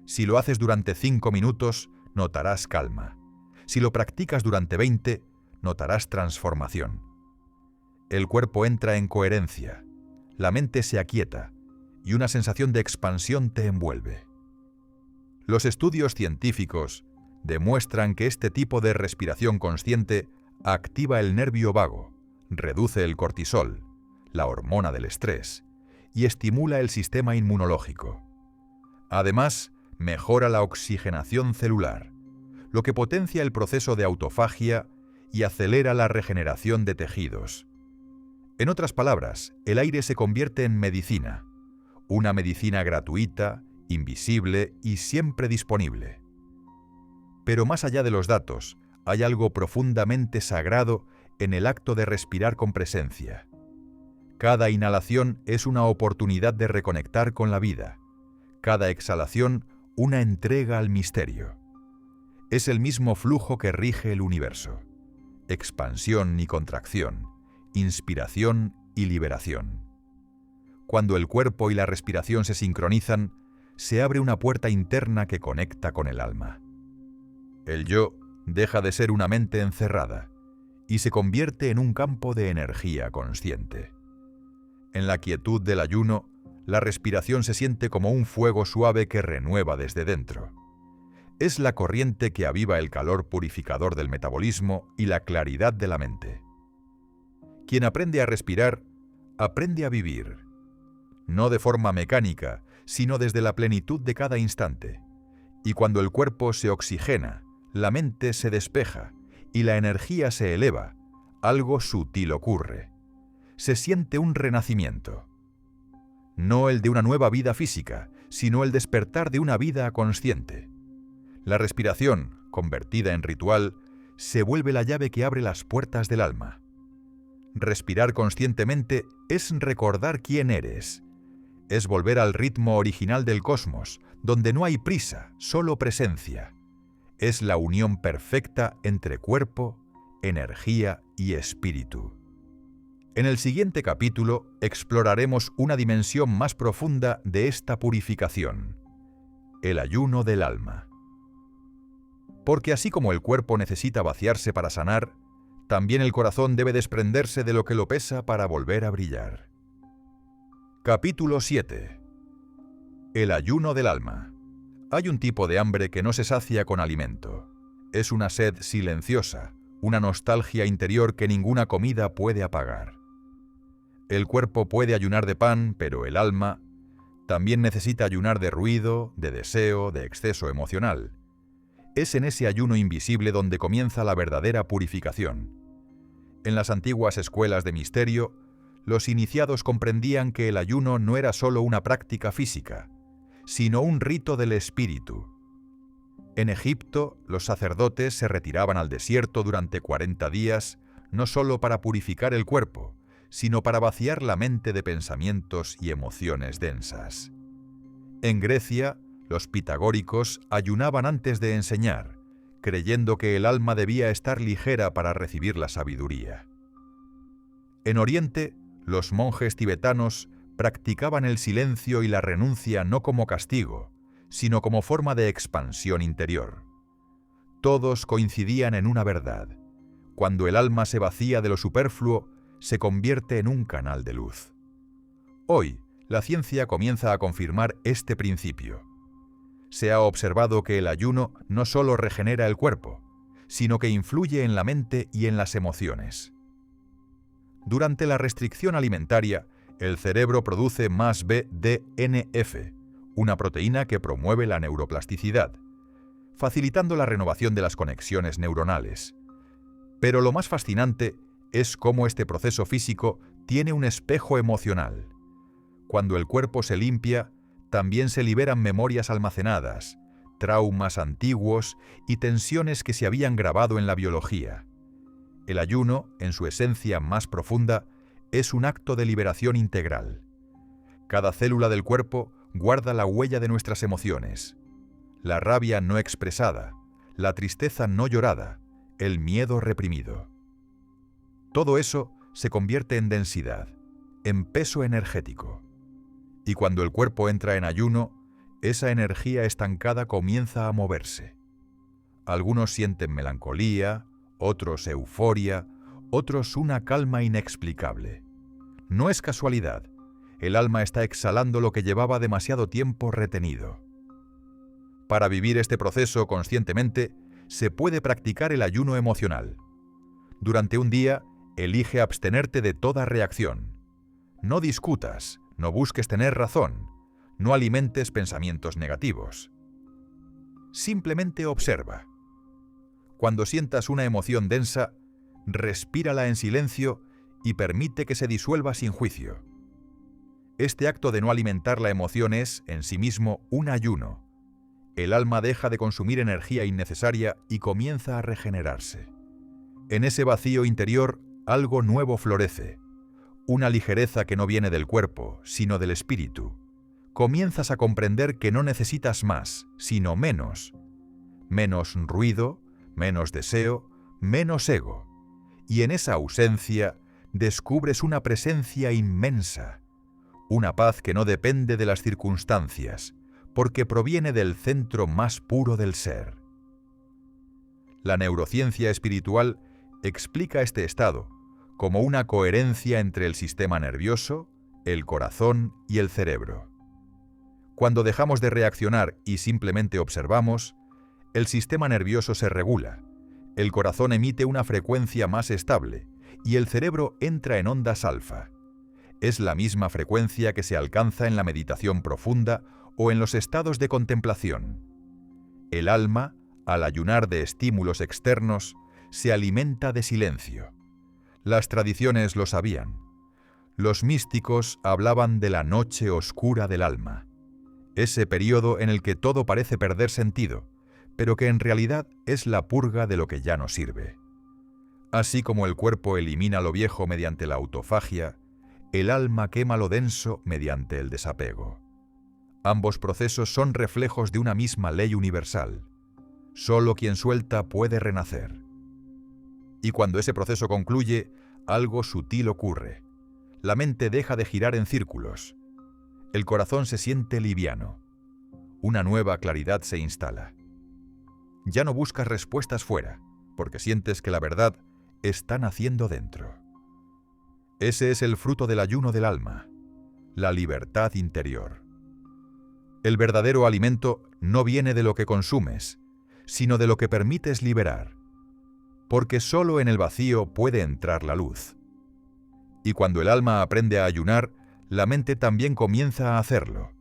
Si lo haces durante 5 minutos, notarás calma. Si lo practicas durante 20, notarás transformación. El cuerpo entra en coherencia, la mente se aquieta y una sensación de expansión te envuelve. Los estudios científicos demuestran que este tipo de respiración consciente activa el nervio vago, reduce el cortisol, la hormona del estrés, y estimula el sistema inmunológico. Además, mejora la oxigenación celular, lo que potencia el proceso de autofagia y acelera la regeneración de tejidos. En otras palabras, el aire se convierte en medicina, una medicina gratuita, invisible y siempre disponible. Pero más allá de los datos, hay algo profundamente sagrado en el acto de respirar con presencia. Cada inhalación es una oportunidad de reconectar con la vida. Cada exhalación, una entrega al misterio. Es el mismo flujo que rige el universo. Expansión y contracción, inspiración y liberación. Cuando el cuerpo y la respiración se sincronizan, se abre una puerta interna que conecta con el alma. El yo deja de ser una mente encerrada y se convierte en un campo de energía consciente. En la quietud del ayuno, la respiración se siente como un fuego suave que renueva desde dentro. Es la corriente que aviva el calor purificador del metabolismo y la claridad de la mente. Quien aprende a respirar, aprende a vivir. No de forma mecánica, sino desde la plenitud de cada instante. Y cuando el cuerpo se oxigena, la mente se despeja y la energía se eleva, algo sutil ocurre. Se siente un renacimiento. No el de una nueva vida física, sino el despertar de una vida consciente. La respiración, convertida en ritual, se vuelve la llave que abre las puertas del alma. Respirar conscientemente es recordar quién eres. Es volver al ritmo original del cosmos, donde no hay prisa, solo presencia. Es la unión perfecta entre cuerpo, energía y espíritu. En el siguiente capítulo exploraremos una dimensión más profunda de esta purificación: el ayuno del alma. Porque así como el cuerpo necesita vaciarse para sanar, también el corazón debe desprenderse de lo que lo pesa para volver a brillar. Capítulo 7. El ayuno del alma. Hay un tipo de hambre que no se sacia con alimento. Es una sed silenciosa, una nostalgia interior que ninguna comida puede apagar. El cuerpo puede ayunar de pan, pero el alma también necesita ayunar de ruido, de deseo, de exceso emocional. Es en ese ayuno invisible donde comienza la verdadera purificación. En las antiguas escuelas de misterio, los iniciados comprendían que el ayuno no era solo una práctica física, sino un rito del espíritu. En Egipto, los sacerdotes se retiraban al desierto durante 40 días, no solo para purificar el cuerpo, sino para vaciar la mente de pensamientos y emociones densas. En Grecia, los pitagóricos ayunaban antes de enseñar, creyendo que el alma debía estar ligera para recibir la sabiduría. En Oriente, los monjes tibetanos practicaban el silencio y la renuncia no como castigo, sino como forma de expansión interior. Todos coincidían en una verdad: cuando el alma se vacía de lo superfluo, se convierte en un canal de luz. Hoy, la ciencia comienza a confirmar este principio. Se ha observado que el ayuno no solo regenera el cuerpo, sino que influye en la mente y en las emociones. Durante la restricción alimentaria, el cerebro produce más BDNF, una proteína que promueve la neuroplasticidad, facilitando la renovación de las conexiones neuronales. Pero lo más fascinante es cómo este proceso físico tiene un espejo emocional. Cuando el cuerpo se limpia, también se liberan memorias almacenadas, traumas antiguos y tensiones que se habían grabado en la biología. El ayuno, en su esencia más profunda, es un acto de liberación integral. Cada célula del cuerpo guarda la huella de nuestras emociones: la rabia no expresada, la tristeza no llorada, el miedo reprimido. Todo eso se convierte en densidad, en peso energético. Y cuando el cuerpo entra en ayuno, esa energía estancada comienza a moverse. Algunos sienten melancolía, otros euforia, otros una calma inexplicable. No es casualidad. El alma está exhalando lo que llevaba demasiado tiempo retenido. Para vivir este proceso conscientemente, se puede practicar el ayuno emocional. Durante un día, elige abstenerte de toda reacción. No discutas, no busques tener razón, no alimentes pensamientos negativos. Simplemente observa. Cuando sientas una emoción densa, respírala en silencio y permite que se disuelva sin juicio. Este acto de no alimentar la emoción es, en sí mismo, un ayuno. El alma deja de consumir energía innecesaria y comienza a regenerarse. En ese vacío interior, algo nuevo florece. Una ligereza que no viene del cuerpo, sino del espíritu. Comienzas a comprender que no necesitas más, sino menos. Menos ruido, menos deseo, menos ego. Y en esa ausencia descubres una presencia inmensa. Una paz que no depende de las circunstancias, porque proviene del centro más puro del ser. La neurociencia espiritual explica este estado como una coherencia entre el sistema nervioso, el corazón y el cerebro. Cuando dejamos de reaccionar y simplemente observamos, el sistema nervioso se regula, el corazón emite una frecuencia más estable y el cerebro entra en ondas alfa. Es la misma frecuencia que se alcanza en la meditación profunda o en los estados de contemplación. El alma, al ayunar de estímulos externos, se alimenta de silencio. Las tradiciones lo sabían. Los místicos hablaban de la noche oscura del alma, ese periodo en el que todo parece perder sentido, pero que en realidad es la purga de lo que ya no sirve. Así como el cuerpo elimina lo viejo mediante la autofagia, el alma quema lo denso mediante el desapego. Ambos procesos son reflejos de una misma ley universal. Solo quien suelta puede renacer. Y cuando ese proceso concluye, algo sutil ocurre. La mente deja de girar en círculos. El corazón se siente liviano. Una nueva claridad se instala. Ya no buscas respuestas fuera, porque sientes que la verdad está naciendo dentro. Ese es el fruto del ayuno del alma, la libertad interior. El verdadero alimento no viene de lo que consumes, sino de lo que permites liberar, porque solo en el vacío puede entrar la luz. Y cuando el alma aprende a ayunar, la mente también comienza a hacerlo.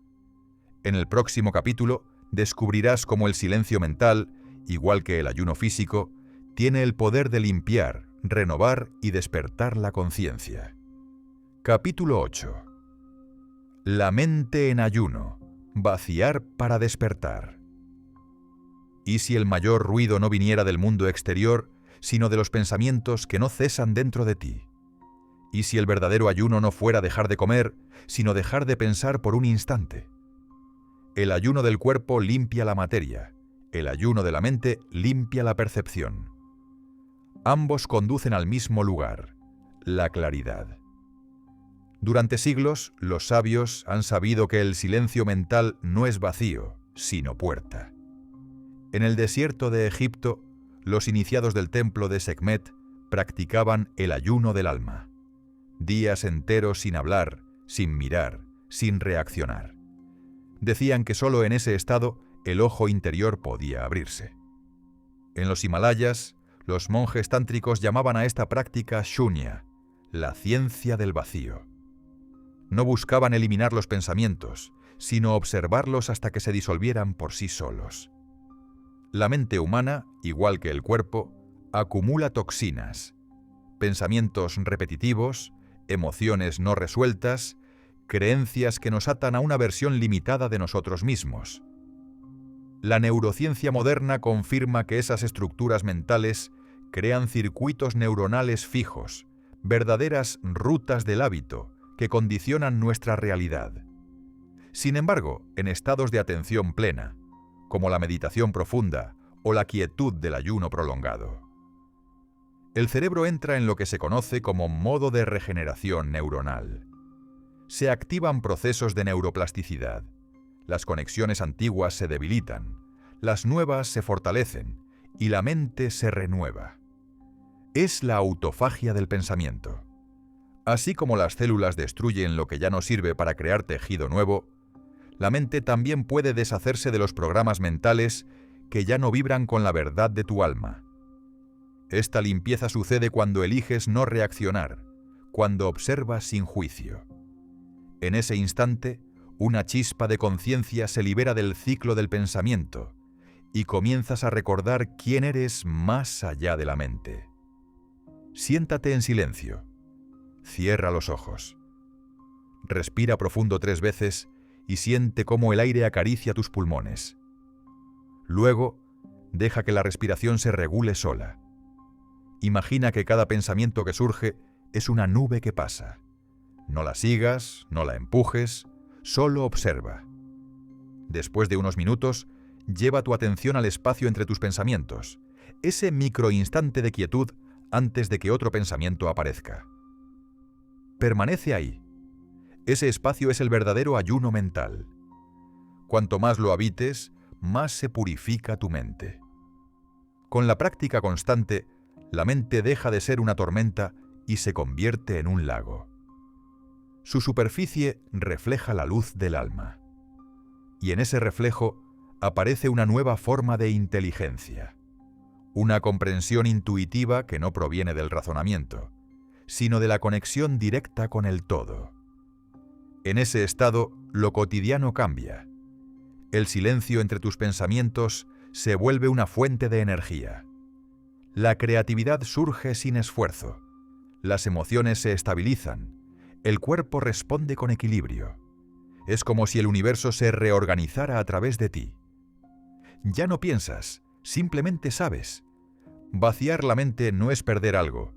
En el próximo capítulo descubrirás cómo el silencio mental, igual que el ayuno físico, tiene el poder de limpiar, renovar y despertar la conciencia. Capítulo 8. La mente en ayuno. Vaciar para despertar. ¿Y si el mayor ruido no viniera del mundo exterior, sino de los pensamientos que no cesan dentro de ti? ¿Y si el verdadero ayuno no fuera dejar de comer, sino dejar de pensar por un instante? El ayuno del cuerpo limpia la materia, el ayuno de la mente limpia la percepción. Ambos conducen al mismo lugar, la claridad. Durante siglos, los sabios han sabido que el silencio mental no es vacío, sino puerta. En el desierto de Egipto, los iniciados del templo de Sekhmet practicaban el ayuno del alma. Días enteros sin hablar, sin mirar, sin reaccionar. Decían que solo en ese estado el ojo interior podía abrirse. En los Himalayas, los monjes tántricos llamaban a esta práctica shunya, la ciencia del vacío. No buscaban eliminar los pensamientos, sino observarlos hasta que se disolvieran por sí solos. La mente humana, igual que el cuerpo, acumula toxinas, pensamientos repetitivos, emociones no resueltas, creencias que nos atan a una versión limitada de nosotros mismos. La neurociencia moderna confirma que esas estructuras mentales crean circuitos neuronales fijos, verdaderas rutas del hábito, que condicionan nuestra realidad. Sin embargo, en estados de atención plena, como la meditación profunda o la quietud del ayuno prolongado, el cerebro entra en lo que se conoce como modo de regeneración neuronal. Se activan procesos de neuroplasticidad. Las conexiones antiguas se debilitan, las nuevas se fortalecen y la mente se renueva. Es la autofagia del pensamiento. Así como las células destruyen lo que ya no sirve para crear tejido nuevo, la mente también puede deshacerse de los programas mentales que ya no vibran con la verdad de tu alma. Esta limpieza sucede cuando eliges no reaccionar, cuando observas sin juicio. En ese instante, una chispa de conciencia se libera del ciclo del pensamiento y comienzas a recordar quién eres más allá de la mente. Siéntate en silencio. Cierra los ojos. Respira profundo 3 veces y siente cómo el aire acaricia tus pulmones. Luego, deja que la respiración se regule sola. Imagina que cada pensamiento que surge es una nube que pasa. No la sigas, no la empujes, solo observa. Después de unos minutos, lleva tu atención al espacio entre tus pensamientos, ese microinstante de quietud antes de que otro pensamiento aparezca. Permanece ahí. Ese espacio es el verdadero ayuno mental. Cuanto más lo habites, más se purifica tu mente. Con la práctica constante, la mente deja de ser una tormenta y se convierte en un lago. Su superficie refleja la luz del alma. Y en ese reflejo aparece una nueva forma de inteligencia. Una comprensión intuitiva que no proviene del razonamiento, sino de la conexión directa con el todo. En ese estado, lo cotidiano cambia. El silencio entre tus pensamientos se vuelve una fuente de energía. La creatividad surge sin esfuerzo. Las emociones se estabilizan. El cuerpo responde con equilibrio. Es como si el universo se reorganizara a través de ti. Ya no piensas, simplemente sabes. Vaciar la mente no es perder algo,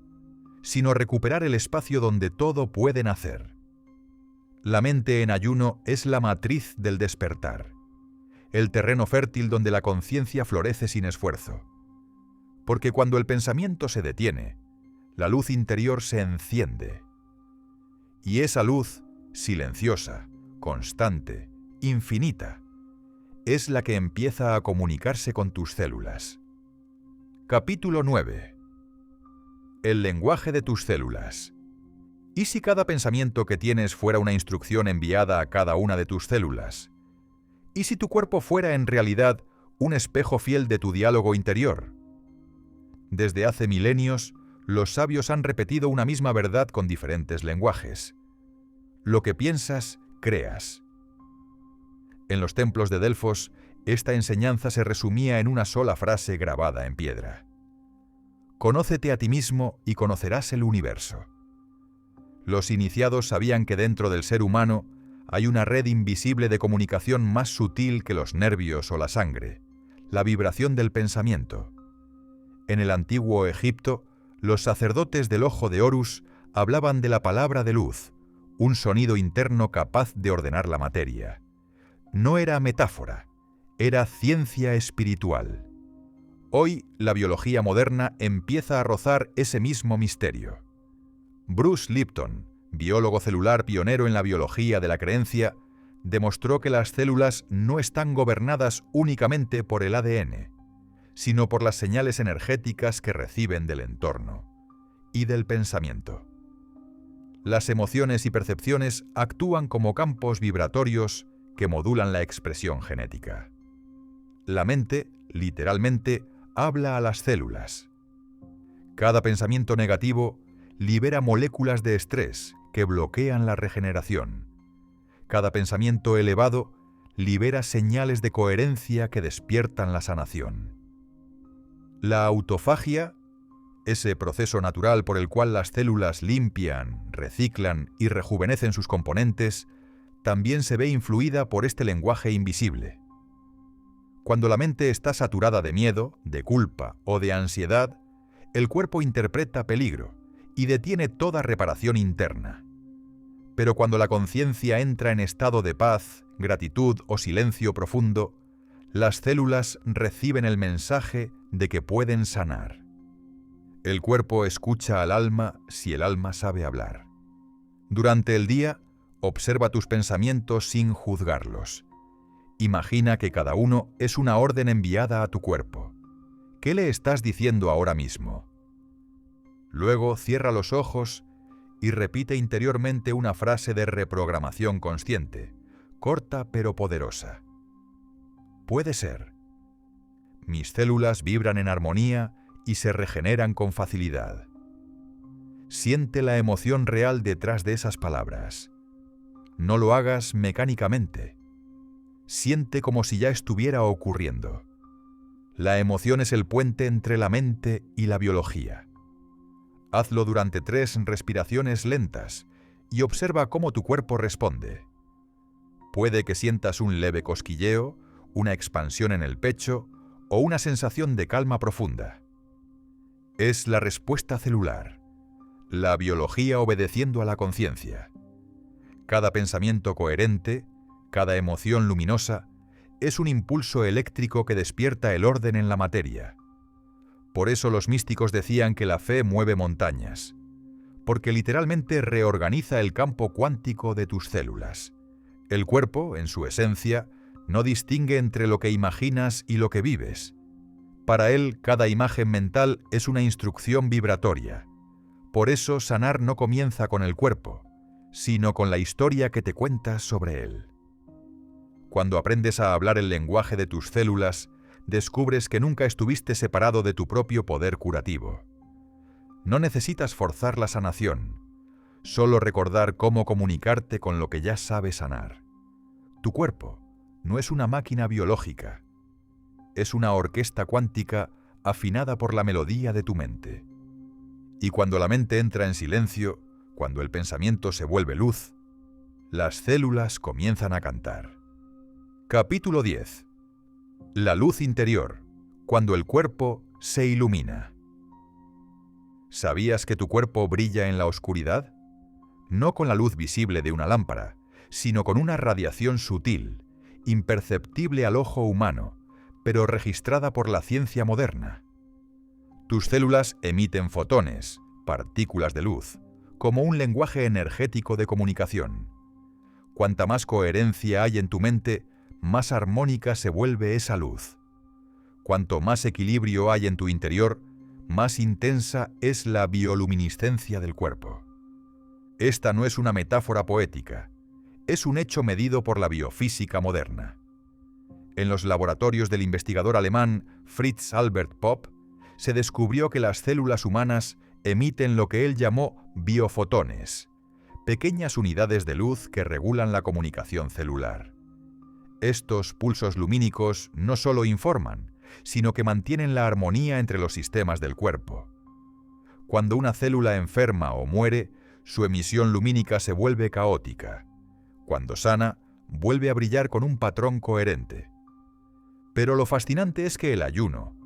sino recuperar el espacio donde todo puede nacer. La mente en ayuno es la matriz del despertar, el terreno fértil donde la conciencia florece sin esfuerzo. Porque cuando el pensamiento se detiene, la luz interior se enciende. Y esa luz, silenciosa, constante, infinita, es la que empieza a comunicarse con tus células. Capítulo 9. El lenguaje de tus células. ¿Y si cada pensamiento que tienes fuera una instrucción enviada a cada una de tus células? ¿Y si tu cuerpo fuera en realidad un espejo fiel de tu diálogo interior? Desde hace milenios, los sabios han repetido una misma verdad con diferentes lenguajes. Lo que piensas, creas. En los templos de Delfos, esta enseñanza se resumía en una sola frase grabada en piedra. Conócete a ti mismo y conocerás el universo. Los iniciados sabían que dentro del ser humano hay una red invisible de comunicación más sutil que los nervios o la sangre, la vibración del pensamiento. En el antiguo Egipto, los sacerdotes del ojo de Horus hablaban de la palabra de luz, un sonido interno capaz de ordenar la materia. No era metáfora, era ciencia espiritual. Hoy, la biología moderna empieza a rozar ese mismo misterio. Bruce Lipton, biólogo celular pionero en la biología de la creencia, demostró que las células no están gobernadas únicamente por el ADN, sino por las señales energéticas que reciben del entorno y del pensamiento. Las emociones y percepciones actúan como campos vibratorios que modulan la expresión genética. La mente, literalmente, habla a las células. Cada pensamiento negativo libera moléculas de estrés que bloquean la regeneración. Cada pensamiento elevado libera señales de coherencia que despiertan la sanación. La autofagia, ese proceso natural por el cual las células limpian, reciclan y rejuvenecen sus componentes, también se ve influida por este lenguaje invisible. Cuando la mente está saturada de miedo, de culpa o de ansiedad, el cuerpo interpreta peligro y detiene toda reparación interna. Pero cuando la conciencia entra en estado de paz, gratitud o silencio profundo, las células reciben el mensaje de que pueden sanar. El cuerpo escucha al alma si el alma sabe hablar. Durante el día, observa tus pensamientos sin juzgarlos. Imagina que cada uno es una orden enviada a tu cuerpo. ¿Qué le estás diciendo ahora mismo? Luego cierra los ojos y repite interiormente una frase de reprogramación consciente, corta pero poderosa. Puede ser. Mis células vibran en armonía y se regeneran con facilidad. Siente la emoción real detrás de esas palabras. No lo hagas mecánicamente. Siente como si ya estuviera ocurriendo. La emoción es el puente entre la mente y la biología. Hazlo durante 3 respiraciones lentas y observa cómo tu cuerpo responde. Puede que sientas un leve cosquilleo, una expansión en el pecho o una sensación de calma profunda. Es la respuesta celular, la biología obedeciendo a la conciencia. Cada pensamiento coherente, cada emoción luminosa, es un impulso eléctrico que despierta el orden en la materia. Por eso los místicos decían que la fe mueve montañas, porque literalmente reorganiza el campo cuántico de tus células. El cuerpo, en su esencia, no distingue entre lo que imaginas y lo que vives. Para él, cada imagen mental es una instrucción vibratoria. Por eso, sanar no comienza con el cuerpo, sino con la historia que te cuentas sobre él. Cuando aprendes a hablar el lenguaje de tus células, descubres que nunca estuviste separado de tu propio poder curativo. No necesitas forzar la sanación, solo recordar cómo comunicarte con lo que ya sabes sanar. Tu cuerpo no es una máquina biológica, es una orquesta cuántica afinada por la melodía de tu mente. Y cuando la mente entra en silencio, cuando el pensamiento se vuelve luz, las células comienzan a cantar. Capítulo 10. La luz interior, cuando el cuerpo se ilumina. ¿Sabías que tu cuerpo brilla en la oscuridad? No con la luz visible de una lámpara, sino con una radiación sutil, imperceptible al ojo humano, pero registrada por la ciencia moderna. Tus células emiten fotones, partículas de luz, como un lenguaje energético de comunicación. Cuanta más coherencia hay en tu mente, más armónica se vuelve esa luz. Cuanto más equilibrio hay en tu interior, más intensa es la bioluminiscencia del cuerpo. Esta no es una metáfora poética, es un hecho medido por la biofísica moderna. En los laboratorios del investigador alemán Fritz Albert Popp, se descubrió que las células humanas emiten lo que él llamó biofotones, pequeñas unidades de luz que regulan la comunicación celular. Estos pulsos lumínicos no solo informan, sino que mantienen la armonía entre los sistemas del cuerpo. Cuando una célula enferma o muere, su emisión lumínica se vuelve caótica. Cuando sana, vuelve a brillar con un patrón coherente. Pero lo fascinante es que el ayuno,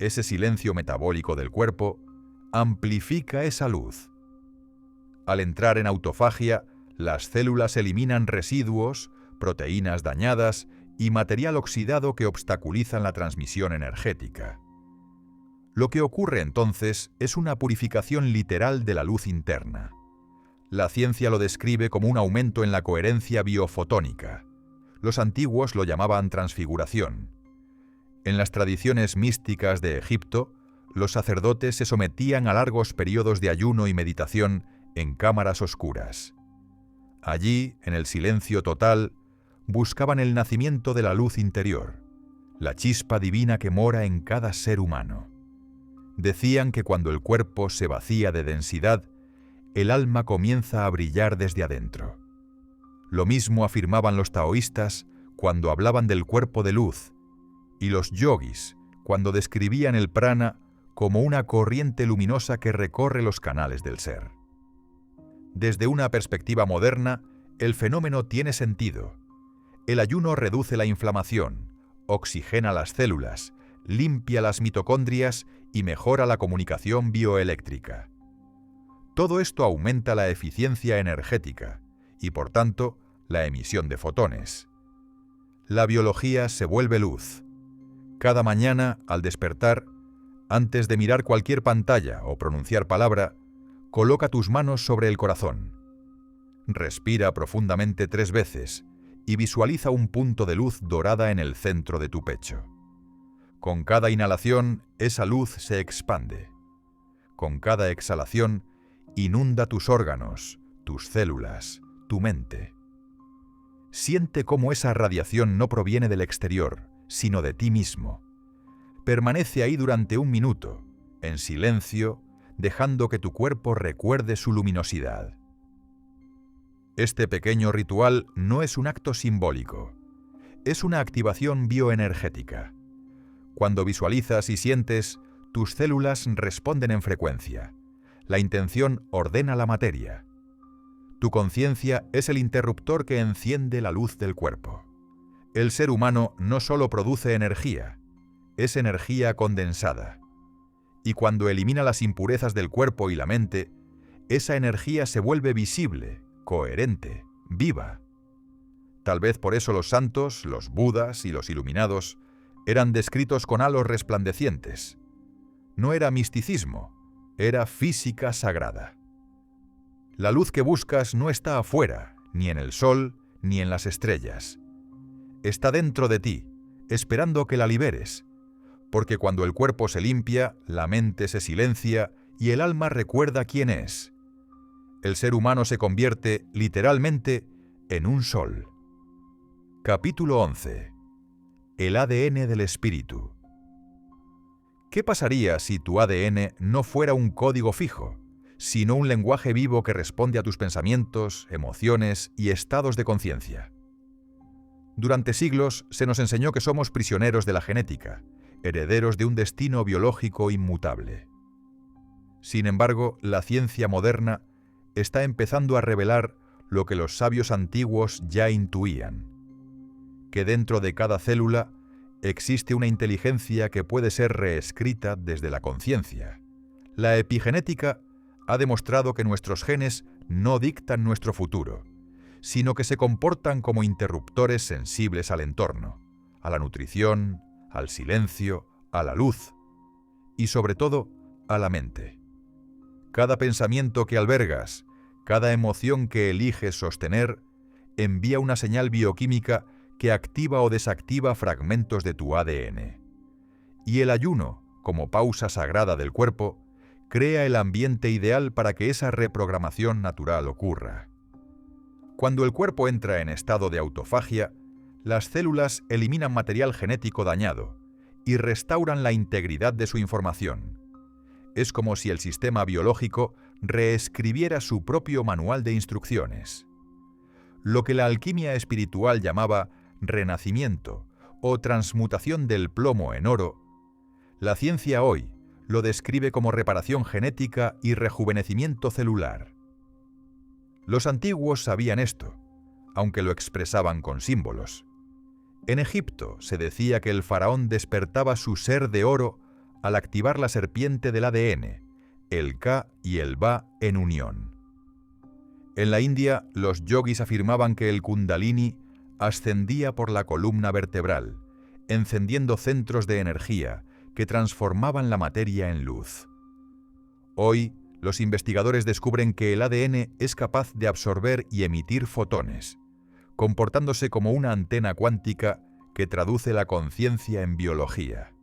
ese silencio metabólico del cuerpo, amplifica esa luz. Al entrar en autofagia, las células eliminan residuos, proteínas dañadas y material oxidado que obstaculizan la transmisión energética. Lo que ocurre entonces es una purificación literal de la luz interna. La ciencia lo describe como un aumento en la coherencia biofotónica. Los antiguos lo llamaban transfiguración. En las tradiciones místicas de Egipto, los sacerdotes se sometían a largos periodos de ayuno y meditación en cámaras oscuras. Allí, en el silencio total, buscaban el nacimiento de la luz interior, la chispa divina que mora en cada ser humano. Decían que cuando el cuerpo se vacía de densidad, el alma comienza a brillar desde adentro. Lo mismo afirmaban los taoístas cuando hablaban del cuerpo de luz, y los yogis cuando describían el prana como una corriente luminosa que recorre los canales del ser. Desde una perspectiva moderna, el fenómeno tiene sentido. El ayuno reduce la inflamación, oxigena las células, limpia las mitocondrias y mejora la comunicación bioeléctrica. Todo esto aumenta la eficiencia energética y, por tanto, la emisión de fotones. La biología se vuelve luz. Cada mañana, al despertar, antes de mirar cualquier pantalla o pronunciar palabra, coloca tus manos sobre el corazón. Respira profundamente 3 veces y visualiza un punto de luz dorada en el centro de tu pecho. Con cada inhalación, esa luz se expande. Con cada exhalación, inunda tus órganos, tus células, tu mente. Siente cómo esa radiación no proviene del exterior, sino de ti mismo. Permanece ahí durante 1 minuto, en silencio, dejando que tu cuerpo recuerde su luminosidad. Este pequeño ritual no es un acto simbólico, es una activación bioenergética. Cuando visualizas y sientes, tus células responden en frecuencia. La intención ordena la materia. Tu conciencia es el interruptor que enciende la luz del cuerpo. El ser humano no solo produce energía, es energía condensada. Y cuando elimina las impurezas del cuerpo y la mente, esa energía se vuelve visible, coherente, viva. Tal vez por eso los santos, los budas y los iluminados eran descritos con halos resplandecientes. No era misticismo, era física sagrada. La luz que buscas no está afuera, ni en el sol, ni en las estrellas. Está dentro de ti, esperando que la liberes, porque cuando el cuerpo se limpia, la mente se silencia y el alma recuerda quién es. El ser humano se convierte, literalmente, en un sol. Capítulo 11. El ADN del espíritu. ¿Qué pasaría si tu ADN no fuera un código fijo, sino un lenguaje vivo que responde a tus pensamientos, emociones y estados de conciencia? Durante siglos se nos enseñó que somos prisioneros de la genética, herederos de un destino biológico inmutable. Sin embargo, la ciencia moderna está empezando a revelar lo que los sabios antiguos ya intuían: que dentro de cada célula existe una inteligencia que puede ser reescrita desde la conciencia. La epigenética ha demostrado que nuestros genes no dictan nuestro futuro, sino que se comportan como interruptores sensibles al entorno, a la nutrición, al silencio, a la luz y, sobre todo, a la mente. Cada pensamiento que albergas, cada emoción que eliges sostener, envía una señal bioquímica que activa o desactiva fragmentos de tu ADN. Y el ayuno, como pausa sagrada del cuerpo, crea el ambiente ideal para que esa reprogramación natural ocurra. Cuando el cuerpo entra en estado de autofagia, las células eliminan material genético dañado y restauran la integridad de su información. Es como si el sistema biológico reescribiera su propio manual de instrucciones. Lo que la alquimia espiritual llamaba renacimiento o transmutación del plomo en oro, la ciencia hoy lo describe como reparación genética y rejuvenecimiento celular. Los antiguos sabían esto, aunque lo expresaban con símbolos. En Egipto se decía que el faraón despertaba su ser de oro al activar la serpiente del ADN, el Ka y el Ba en unión. En la India, los yogis afirmaban que el Kundalini ascendía por la columna vertebral, encendiendo centros de energía que transformaban la materia en luz. Hoy, los investigadores descubren que el ADN es capaz de absorber y emitir fotones, comportándose como una antena cuántica que traduce la conciencia en biología.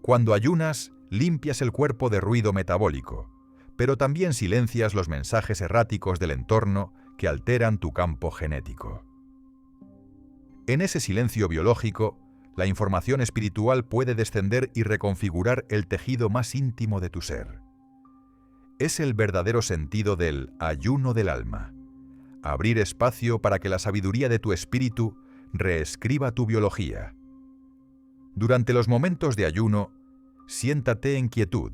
Cuando ayunas, limpias el cuerpo de ruido metabólico, pero también silencias los mensajes erráticos del entorno que alteran tu campo genético. En ese silencio biológico, la información espiritual puede descender y reconfigurar el tejido más íntimo de tu ser. Es el verdadero sentido del ayuno del alma: abrir espacio para que la sabiduría de tu espíritu reescriba tu biología. Durante los momentos de ayuno, siéntate en quietud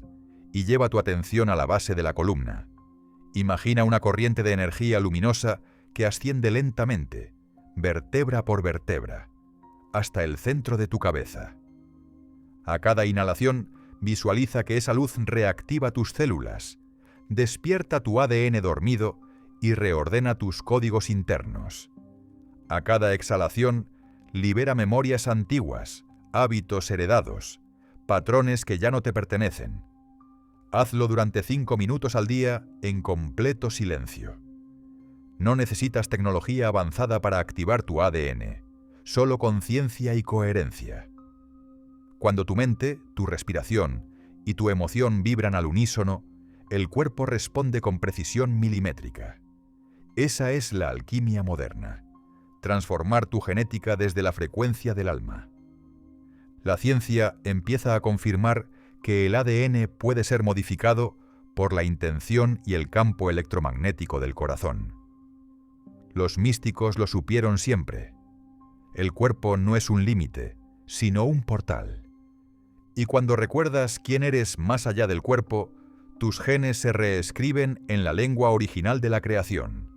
y lleva tu atención a la base de la columna. Imagina una corriente de energía luminosa que asciende lentamente, vértebra por vértebra, hasta el centro de tu cabeza. A cada inhalación, visualiza que esa luz reactiva tus células, despierta tu ADN dormido y reordena tus códigos internos. A cada exhalación, libera memorias antiguas, hábitos heredados, patrones que ya no te pertenecen. Hazlo durante 5 minutos al día en completo silencio. No necesitas tecnología avanzada para activar tu ADN, solo conciencia y coherencia. Cuando tu mente, tu respiración y tu emoción vibran al unísono, el cuerpo responde con precisión milimétrica. Esa es la alquimia moderna: transformar tu genética desde la frecuencia del alma. La ciencia empieza a confirmar que el ADN puede ser modificado por la intención y el campo electromagnético del corazón. Los místicos lo supieron siempre. El cuerpo no es un límite, sino un portal. Y cuando recuerdas quién eres más allá del cuerpo, tus genes se reescriben en la lengua original de la creación,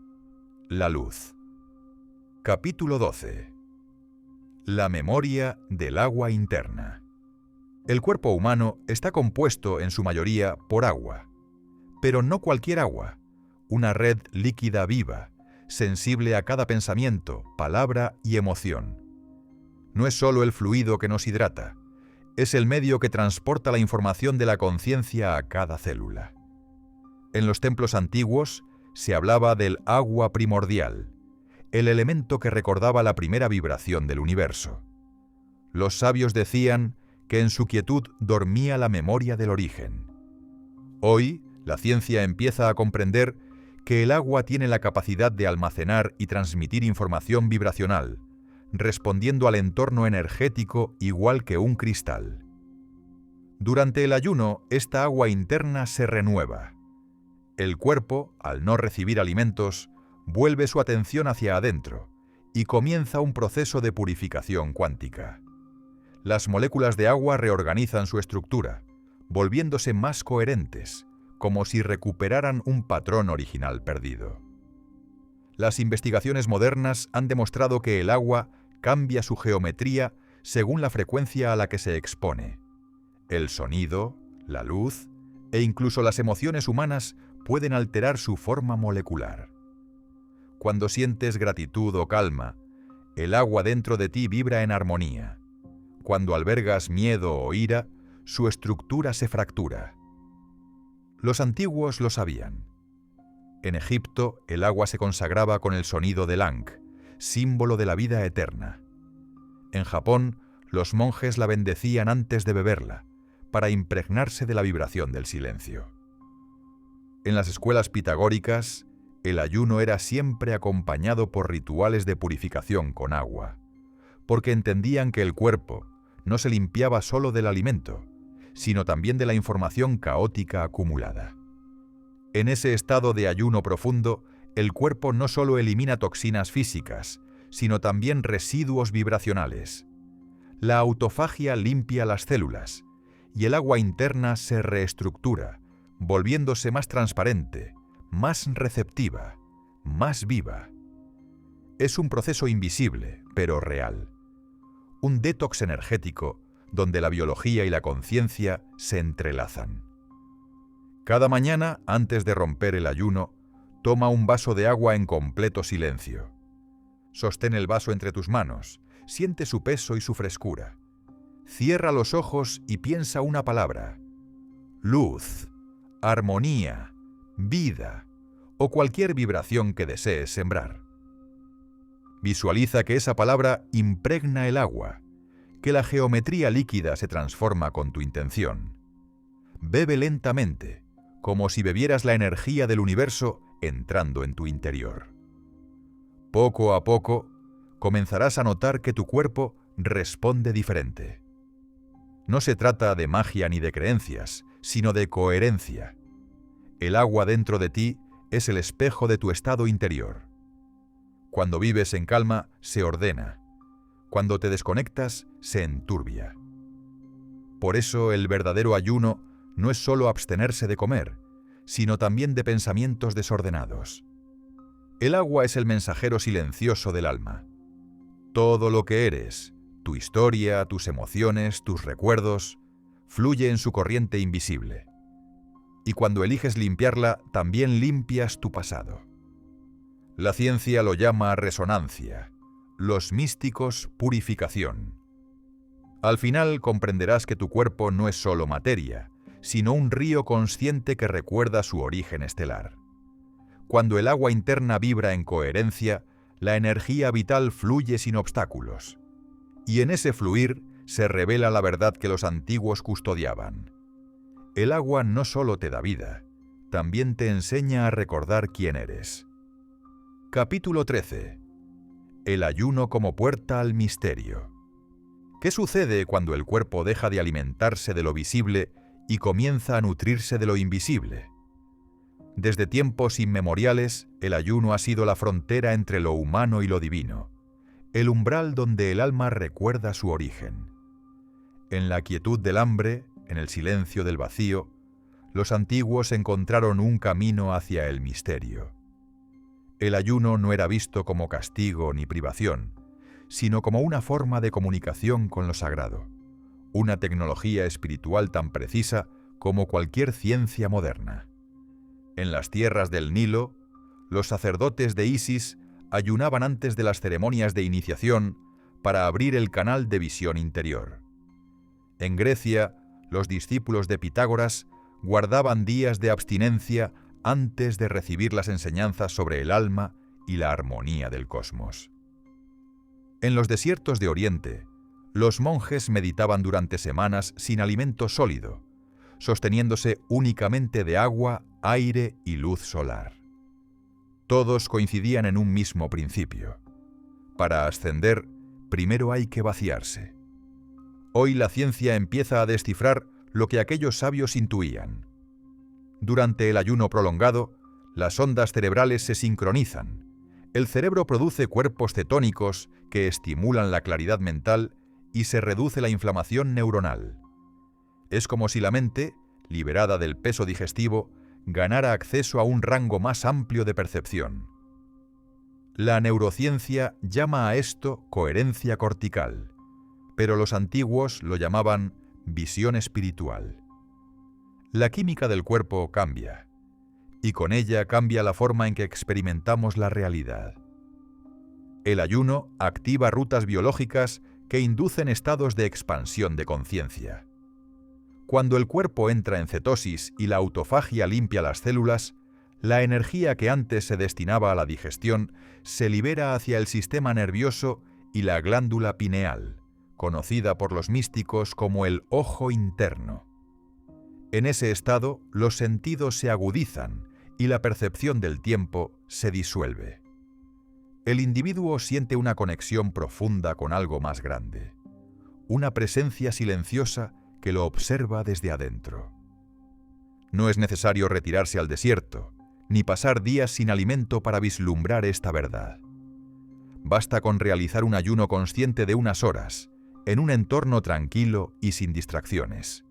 la luz. Capítulo 12. La memoria del agua interna. El cuerpo humano está compuesto en su mayoría por agua, pero no cualquier agua, una red líquida viva, sensible a cada pensamiento, palabra y emoción. No es solo el fluido que nos hidrata, es el medio que transporta la información de la conciencia a cada célula. En los templos antiguos se hablaba del agua primordial, el elemento que recordaba la primera vibración del universo. Los sabios decían que en su quietud dormía la memoria del origen. Hoy, la ciencia empieza a comprender que el agua tiene la capacidad de almacenar y transmitir información vibracional, respondiendo al entorno energético igual que un cristal. Durante el ayuno, esta agua interna se renueva. El cuerpo, al no recibir alimentos, vuelve su atención hacia adentro y comienza un proceso de purificación cuántica. Las moléculas de agua reorganizan su estructura, volviéndose más coherentes, como si recuperaran un patrón original perdido. Las investigaciones modernas han demostrado que el agua cambia su geometría según la frecuencia a la que se expone. El sonido, la luz e incluso las emociones humanas pueden alterar su forma molecular. Cuando sientes gratitud o calma, el agua dentro de ti vibra en armonía. Cuando albergas miedo o ira, su estructura se fractura. Los antiguos lo sabían. En Egipto, el agua se consagraba con el sonido del Ankh, símbolo de la vida eterna. En Japón, los monjes la bendecían antes de beberla, para impregnarse de la vibración del silencio. En las escuelas pitagóricas, el ayuno era siempre acompañado por rituales de purificación con agua, porque entendían que el cuerpo no se limpiaba solo del alimento, sino también de la información caótica acumulada. En ese estado de ayuno profundo, el cuerpo no solo elimina toxinas físicas, sino también residuos vibracionales. La autofagia limpia las células, y el agua interna se reestructura, volviéndose más transparente, más receptiva, más viva. Es un proceso invisible, pero real. Un detox energético donde la biología y la conciencia se entrelazan. Cada mañana, antes de romper el ayuno, toma un vaso de agua en completo silencio. Sostén el vaso entre tus manos, siente su peso y su frescura. Cierra los ojos y piensa una palabra: luz, armonía, vida o cualquier vibración que desees sembrar. Visualiza que esa palabra impregna el agua, que la geometría líquida se transforma con tu intención. Bebe lentamente, como si bebieras la energía del universo entrando en tu interior. Poco a poco, comenzarás a notar que tu cuerpo responde diferente. No se trata de magia ni de creencias, sino de coherencia. El agua dentro de ti es el espejo de tu estado interior. Cuando vives en calma, se ordena. Cuando te desconectas, se enturbia. Por eso el verdadero ayuno no es solo abstenerse de comer, sino también de pensamientos desordenados. El agua es el mensajero silencioso del alma. Todo lo que eres, tu historia, tus emociones, tus recuerdos, fluye en su corriente invisible. Y cuando eliges limpiarla, también limpias tu pasado. La ciencia lo llama resonancia, los místicos purificación. Al final comprenderás que tu cuerpo no es solo materia, sino un río consciente que recuerda su origen estelar. Cuando el agua interna vibra en coherencia, la energía vital fluye sin obstáculos. Y en ese fluir se revela la verdad que los antiguos custodiaban. El agua no solo te da vida, también te enseña a recordar quién eres. Capítulo 13. El ayuno como puerta al misterio. ¿Qué sucede cuando el cuerpo deja de alimentarse de lo visible y comienza a nutrirse de lo invisible? Desde tiempos inmemoriales, el ayuno ha sido la frontera entre lo humano y lo divino, el umbral donde el alma recuerda su origen. En la quietud del hambre, en el silencio del vacío, los antiguos encontraron un camino hacia el misterio. El ayuno no era visto como castigo ni privación, sino como una forma de comunicación con lo sagrado, una tecnología espiritual tan precisa como cualquier ciencia moderna. En las tierras del Nilo, los sacerdotes de Isis ayunaban antes de las ceremonias de iniciación para abrir el canal de visión interior. En Grecia, los discípulos de Pitágoras guardaban días de abstinencia antes de recibir las enseñanzas sobre el alma y la armonía del cosmos. En los desiertos de Oriente, los monjes meditaban durante semanas sin alimento sólido, sosteniéndose únicamente de agua, aire y luz solar. Todos coincidían en un mismo principio. Para ascender, primero hay que vaciarse. Hoy la ciencia empieza a descifrar lo que aquellos sabios intuían. Durante el ayuno prolongado, las ondas cerebrales se sincronizan. El cerebro produce cuerpos cetónicos que estimulan la claridad mental y se reduce la inflamación neuronal. Es como si la mente, liberada del peso digestivo, ganara acceso a un rango más amplio de percepción. La neurociencia llama a esto coherencia cortical, pero los antiguos lo llamaban visión espiritual. La química del cuerpo cambia, y con ella cambia la forma en que experimentamos la realidad. El ayuno activa rutas biológicas que inducen estados de expansión de conciencia. Cuando el cuerpo entra en cetosis y la autofagia limpia las células, la energía que antes se destinaba a la digestión se libera hacia el sistema nervioso y la glándula pineal, conocida por los místicos como el ojo interno. En ese estado, los sentidos se agudizan y la percepción del tiempo se disuelve. El individuo siente una conexión profunda con algo más grande, una presencia silenciosa que lo observa desde adentro. No es necesario retirarse al desierto, ni pasar días sin alimento para vislumbrar esta verdad. Basta con realizar un ayuno consciente de unas horas, en un entorno tranquilo y sin distracciones.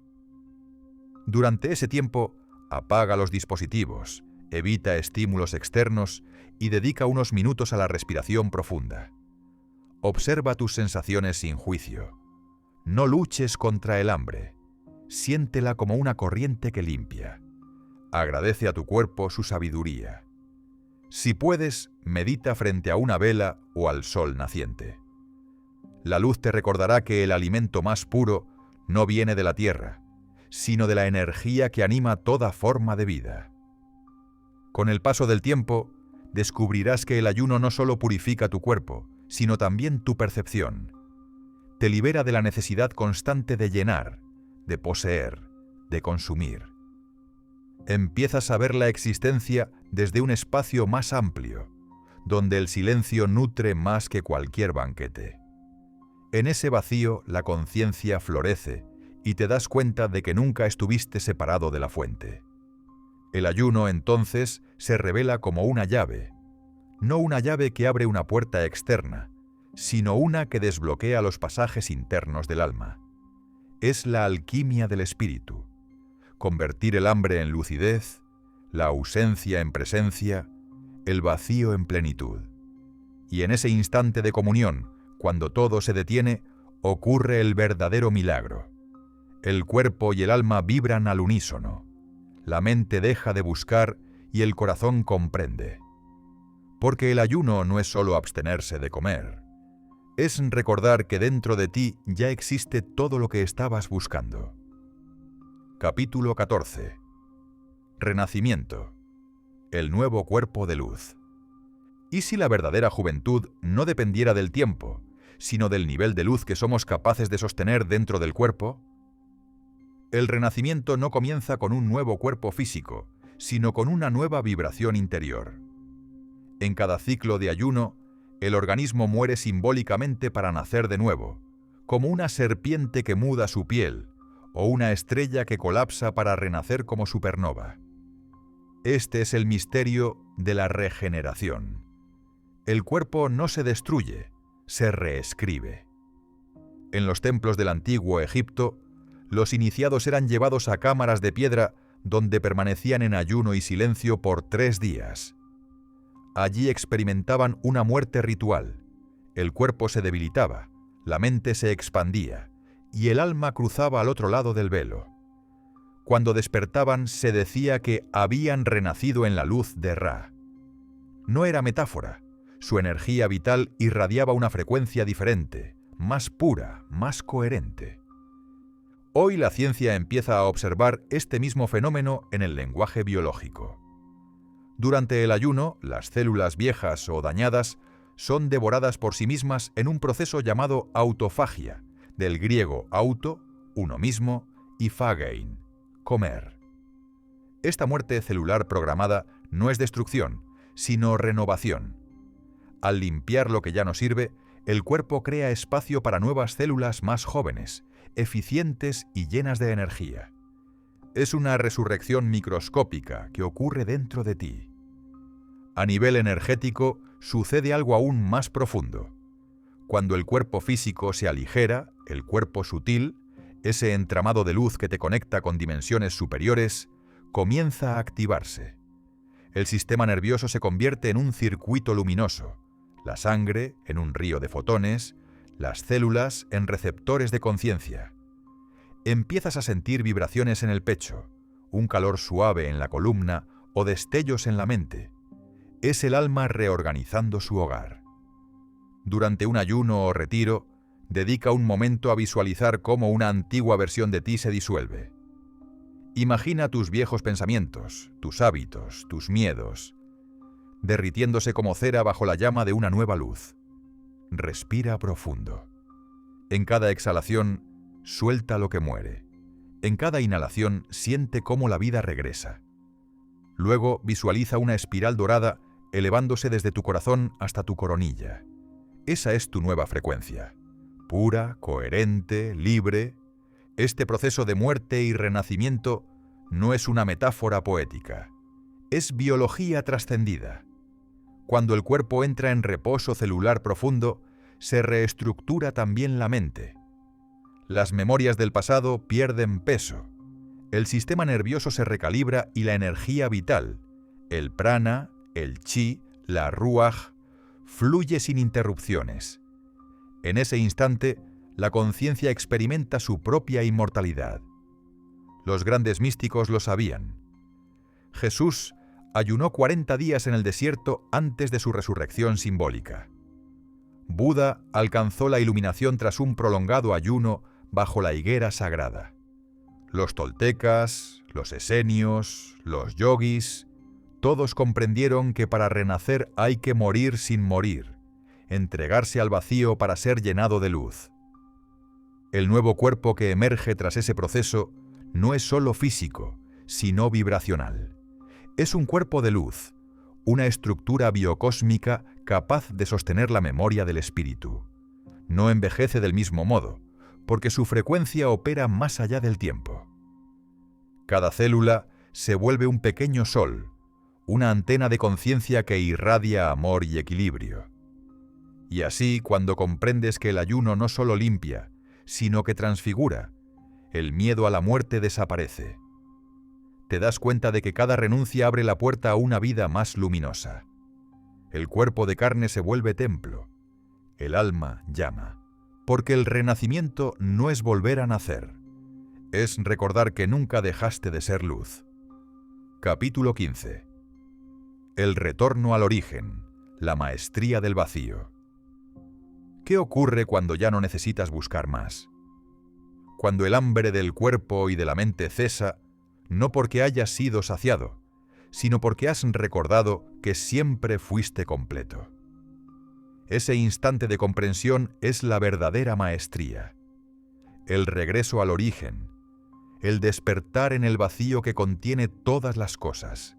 Durante ese tiempo, apaga los dispositivos, evita estímulos externos y dedica unos minutos a la respiración profunda. Observa tus sensaciones sin juicio. No luches contra el hambre. Siéntela como una corriente que limpia. Agradece a tu cuerpo su sabiduría. Si puedes, medita frente a una vela o al sol naciente. La luz te recordará que el alimento más puro no viene de la tierra, sino de la energía que anima toda forma de vida. Con el paso del tiempo, descubrirás que el ayuno no solo purifica tu cuerpo, sino también tu percepción. Te libera de la necesidad constante de llenar, de poseer, de consumir. Empiezas a ver la existencia desde un espacio más amplio, donde el silencio nutre más que cualquier banquete. En ese vacío la conciencia florece y te das cuenta de que nunca estuviste separado de la fuente. El ayuno, entonces, se revela como una llave, no una llave que abre una puerta externa, sino una que desbloquea los pasajes internos del alma. Es la alquimia del espíritu, convertir el hambre en lucidez, la ausencia en presencia, el vacío en plenitud. Y en ese instante de comunión, cuando todo se detiene, ocurre el verdadero milagro. El cuerpo y el alma vibran al unísono. La mente deja de buscar y el corazón comprende. Porque el ayuno no es solo abstenerse de comer. Es recordar que dentro de ti ya existe todo lo que estabas buscando. Capítulo 14. Renacimiento. El nuevo cuerpo de luz. ¿Y si la verdadera juventud no dependiera del tiempo, sino del nivel de luz que somos capaces de sostener dentro del cuerpo? El renacimiento no comienza con un nuevo cuerpo físico, sino con una nueva vibración interior. En cada ciclo de ayuno, el organismo muere simbólicamente para nacer de nuevo, como una serpiente que muda su piel, o una estrella que colapsa para renacer como supernova. Este es el misterio de la regeneración. El cuerpo no se destruye, se reescribe. En los templos del antiguo Egipto, los iniciados eran llevados a cámaras de piedra donde permanecían en ayuno y silencio por 3 días. Allí experimentaban una muerte ritual. El cuerpo se debilitaba, la mente se expandía y el alma cruzaba al otro lado del velo. Cuando despertaban se decía que habían renacido en la luz de Ra. No era metáfora, su energía vital irradiaba una frecuencia diferente, más pura, más coherente. Hoy la ciencia empieza a observar este mismo fenómeno en el lenguaje biológico. Durante el ayuno, las células viejas o dañadas son devoradas por sí mismas en un proceso llamado autofagia, del griego auto, uno mismo, y phagein, comer. Esta muerte celular programada no es destrucción, sino renovación. Al limpiar lo que ya no sirve, el cuerpo crea espacio para nuevas células más jóvenes, eficientes y llenas de energía. Es una resurrección microscópica que ocurre dentro de ti. A nivel energético, sucede algo aún más profundo. Cuando el cuerpo físico se aligera, el cuerpo sutil, ese entramado de luz que te conecta con dimensiones superiores, comienza a activarse. El sistema nervioso se convierte en un circuito luminoso, la sangre en un río de fotones, las células en receptores de conciencia. Empiezas a sentir vibraciones en el pecho, un calor suave en la columna o destellos en la mente. Es el alma reorganizando su hogar. Durante un ayuno o retiro, dedica un momento a visualizar cómo una antigua versión de ti se disuelve. Imagina tus viejos pensamientos, tus hábitos, tus miedos, derritiéndose como cera bajo la llama de una nueva luz. Respira profundo. En cada exhalación, suelta lo que muere. En cada inhalación, siente cómo la vida regresa. Luego visualiza una espiral dorada elevándose desde tu corazón hasta tu coronilla. Esa es tu nueva frecuencia. Pura, coherente, libre. Este proceso de muerte y renacimiento no es una metáfora poética. Es biología trascendida. Cuando el cuerpo entra en reposo celular profundo, se reestructura también la mente. Las memorias del pasado pierden peso. El sistema nervioso se recalibra y la energía vital, el prana, el chi, la ruaj, fluye sin interrupciones. En ese instante, la conciencia experimenta su propia inmortalidad. Los grandes místicos lo sabían. Jesús ayunó 40 días en el desierto antes de su resurrección simbólica. Buda alcanzó la iluminación tras un prolongado ayuno bajo la higuera sagrada. Los toltecas, los esenios, los yogis, todos comprendieron que para renacer hay que morir sin morir, entregarse al vacío para ser llenado de luz. El nuevo cuerpo que emerge tras ese proceso no es solo físico, sino vibracional. Es un cuerpo de luz, una estructura biocósmica capaz de sostener la memoria del espíritu. No envejece del mismo modo, porque su frecuencia opera más allá del tiempo. Cada célula se vuelve un pequeño sol, una antena de conciencia que irradia amor y equilibrio. Y así, cuando comprendes que el ayuno no solo limpia, sino que transfigura, el miedo a la muerte desaparece. Te das cuenta de que cada renuncia abre la puerta a una vida más luminosa. El cuerpo de carne se vuelve templo. El alma llama. Porque el renacimiento no es volver a nacer. Es recordar que nunca dejaste de ser luz. Capítulo 15. El retorno al origen, la maestría del vacío. ¿Qué ocurre cuando ya no necesitas buscar más? Cuando el hambre del cuerpo y de la mente cesa, no porque hayas sido saciado, sino porque has recordado que siempre fuiste completo. Ese instante de comprensión es la verdadera maestría. El regreso al origen, el despertar en el vacío que contiene todas las cosas.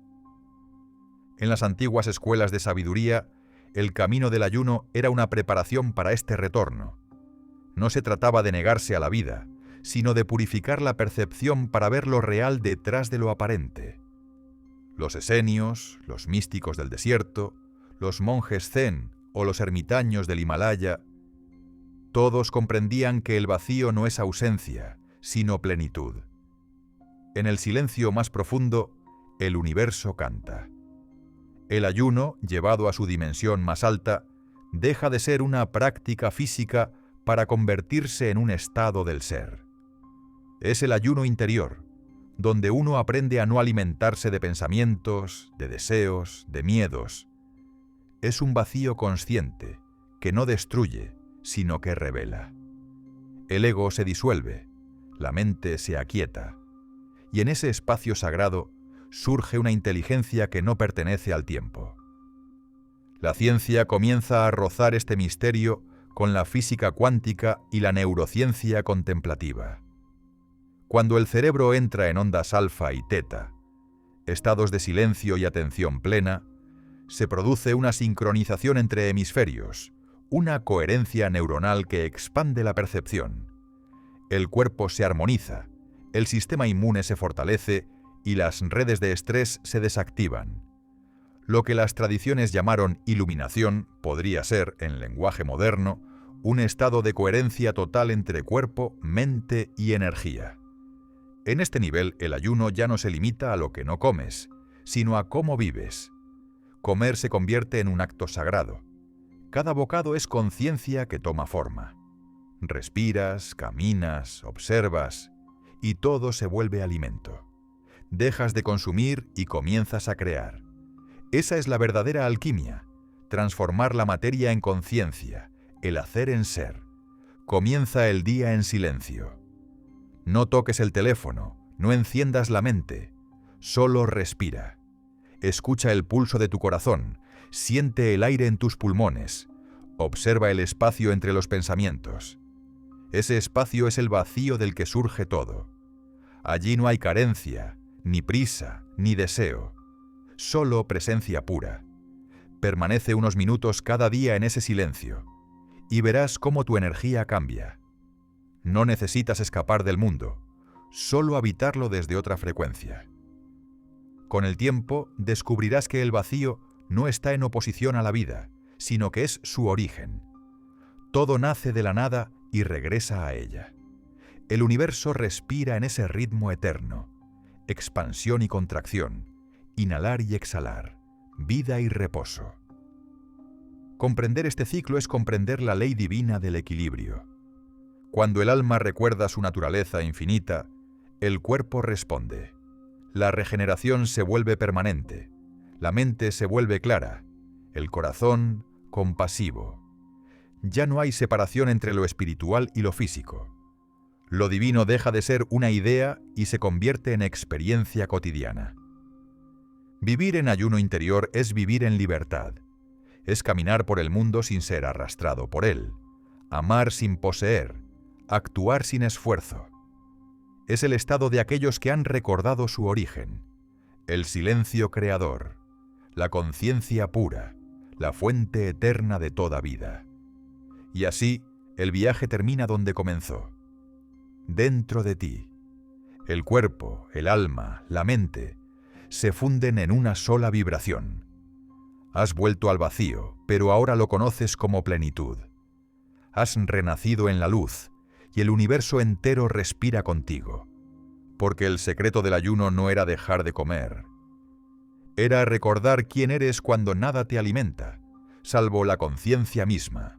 En las antiguas escuelas de sabiduría, el camino del ayuno era una preparación para este retorno. No se trataba de negarse a la vida, sino de purificar la percepción para ver lo real detrás de lo aparente. Los esenios, los místicos del desierto, los monjes zen o los ermitaños del Himalaya, todos comprendían que el vacío no es ausencia, sino plenitud. En el silencio más profundo, el universo canta. El ayuno, llevado a su dimensión más alta, deja de ser una práctica física para convertirse en un estado del ser. Es el ayuno interior, donde uno aprende a no alimentarse de pensamientos, de deseos, de miedos. Es un vacío consciente, que no destruye, sino que revela. El ego se disuelve, la mente se aquieta, y en ese espacio sagrado surge una inteligencia que no pertenece al tiempo. La ciencia comienza a rozar este misterio con la física cuántica y la neurociencia contemplativa. Cuando el cerebro entra en ondas alfa y teta, estados de silencio y atención plena, se produce una sincronización entre hemisferios, una coherencia neuronal que expande la percepción. El cuerpo se armoniza, el sistema inmune se fortalece y las redes de estrés se desactivan. Lo que las tradiciones llamaron iluminación podría ser, en lenguaje moderno, un estado de coherencia total entre cuerpo, mente y energía. En este nivel, el ayuno ya no se limita a lo que no comes, sino a cómo vives. Comer se convierte en un acto sagrado. Cada bocado es conciencia que toma forma. Respiras, caminas, observas, y todo se vuelve alimento. Dejas de consumir y comienzas a crear. Esa es la verdadera alquimia, transformar la materia en conciencia, el hacer en ser. Comienza el día en silencio. No toques el teléfono, no enciendas la mente, solo respira. Escucha el pulso de tu corazón, siente el aire en tus pulmones, observa el espacio entre los pensamientos. Ese espacio es el vacío del que surge todo. Allí no hay carencia, ni prisa, ni deseo, solo presencia pura. Permanece unos minutos cada día en ese silencio y verás cómo tu energía cambia. No necesitas escapar del mundo, solo habitarlo desde otra frecuencia. Con el tiempo descubrirás que el vacío no está en oposición a la vida, sino que es su origen. Todo nace de la nada y regresa a ella. El universo respira en ese ritmo eterno, expansión y contracción, inhalar y exhalar, vida y reposo. Comprender este ciclo es comprender la ley divina del equilibrio. Cuando el alma recuerda su naturaleza infinita, el cuerpo responde. La regeneración se vuelve permanente, la mente se vuelve clara, el corazón compasivo. Ya no hay separación entre lo espiritual y lo físico. Lo divino deja de ser una idea y se convierte en experiencia cotidiana. Vivir en ayuno interior es vivir en libertad. Es caminar por el mundo sin ser arrastrado por él, amar sin poseer, actuar sin esfuerzo. Es el estado de aquellos que han recordado su origen, el silencio creador, la conciencia pura, la fuente eterna de toda vida. Y así, el viaje termina donde comenzó, dentro de ti. El cuerpo, el alma, la mente, se funden en una sola vibración. Has vuelto al vacío, pero ahora lo conoces como plenitud. Has renacido en la luz, y el universo entero respira contigo. Porque el secreto del ayuno no era dejar de comer. Era recordar quién eres cuando nada te alimenta, salvo la conciencia misma.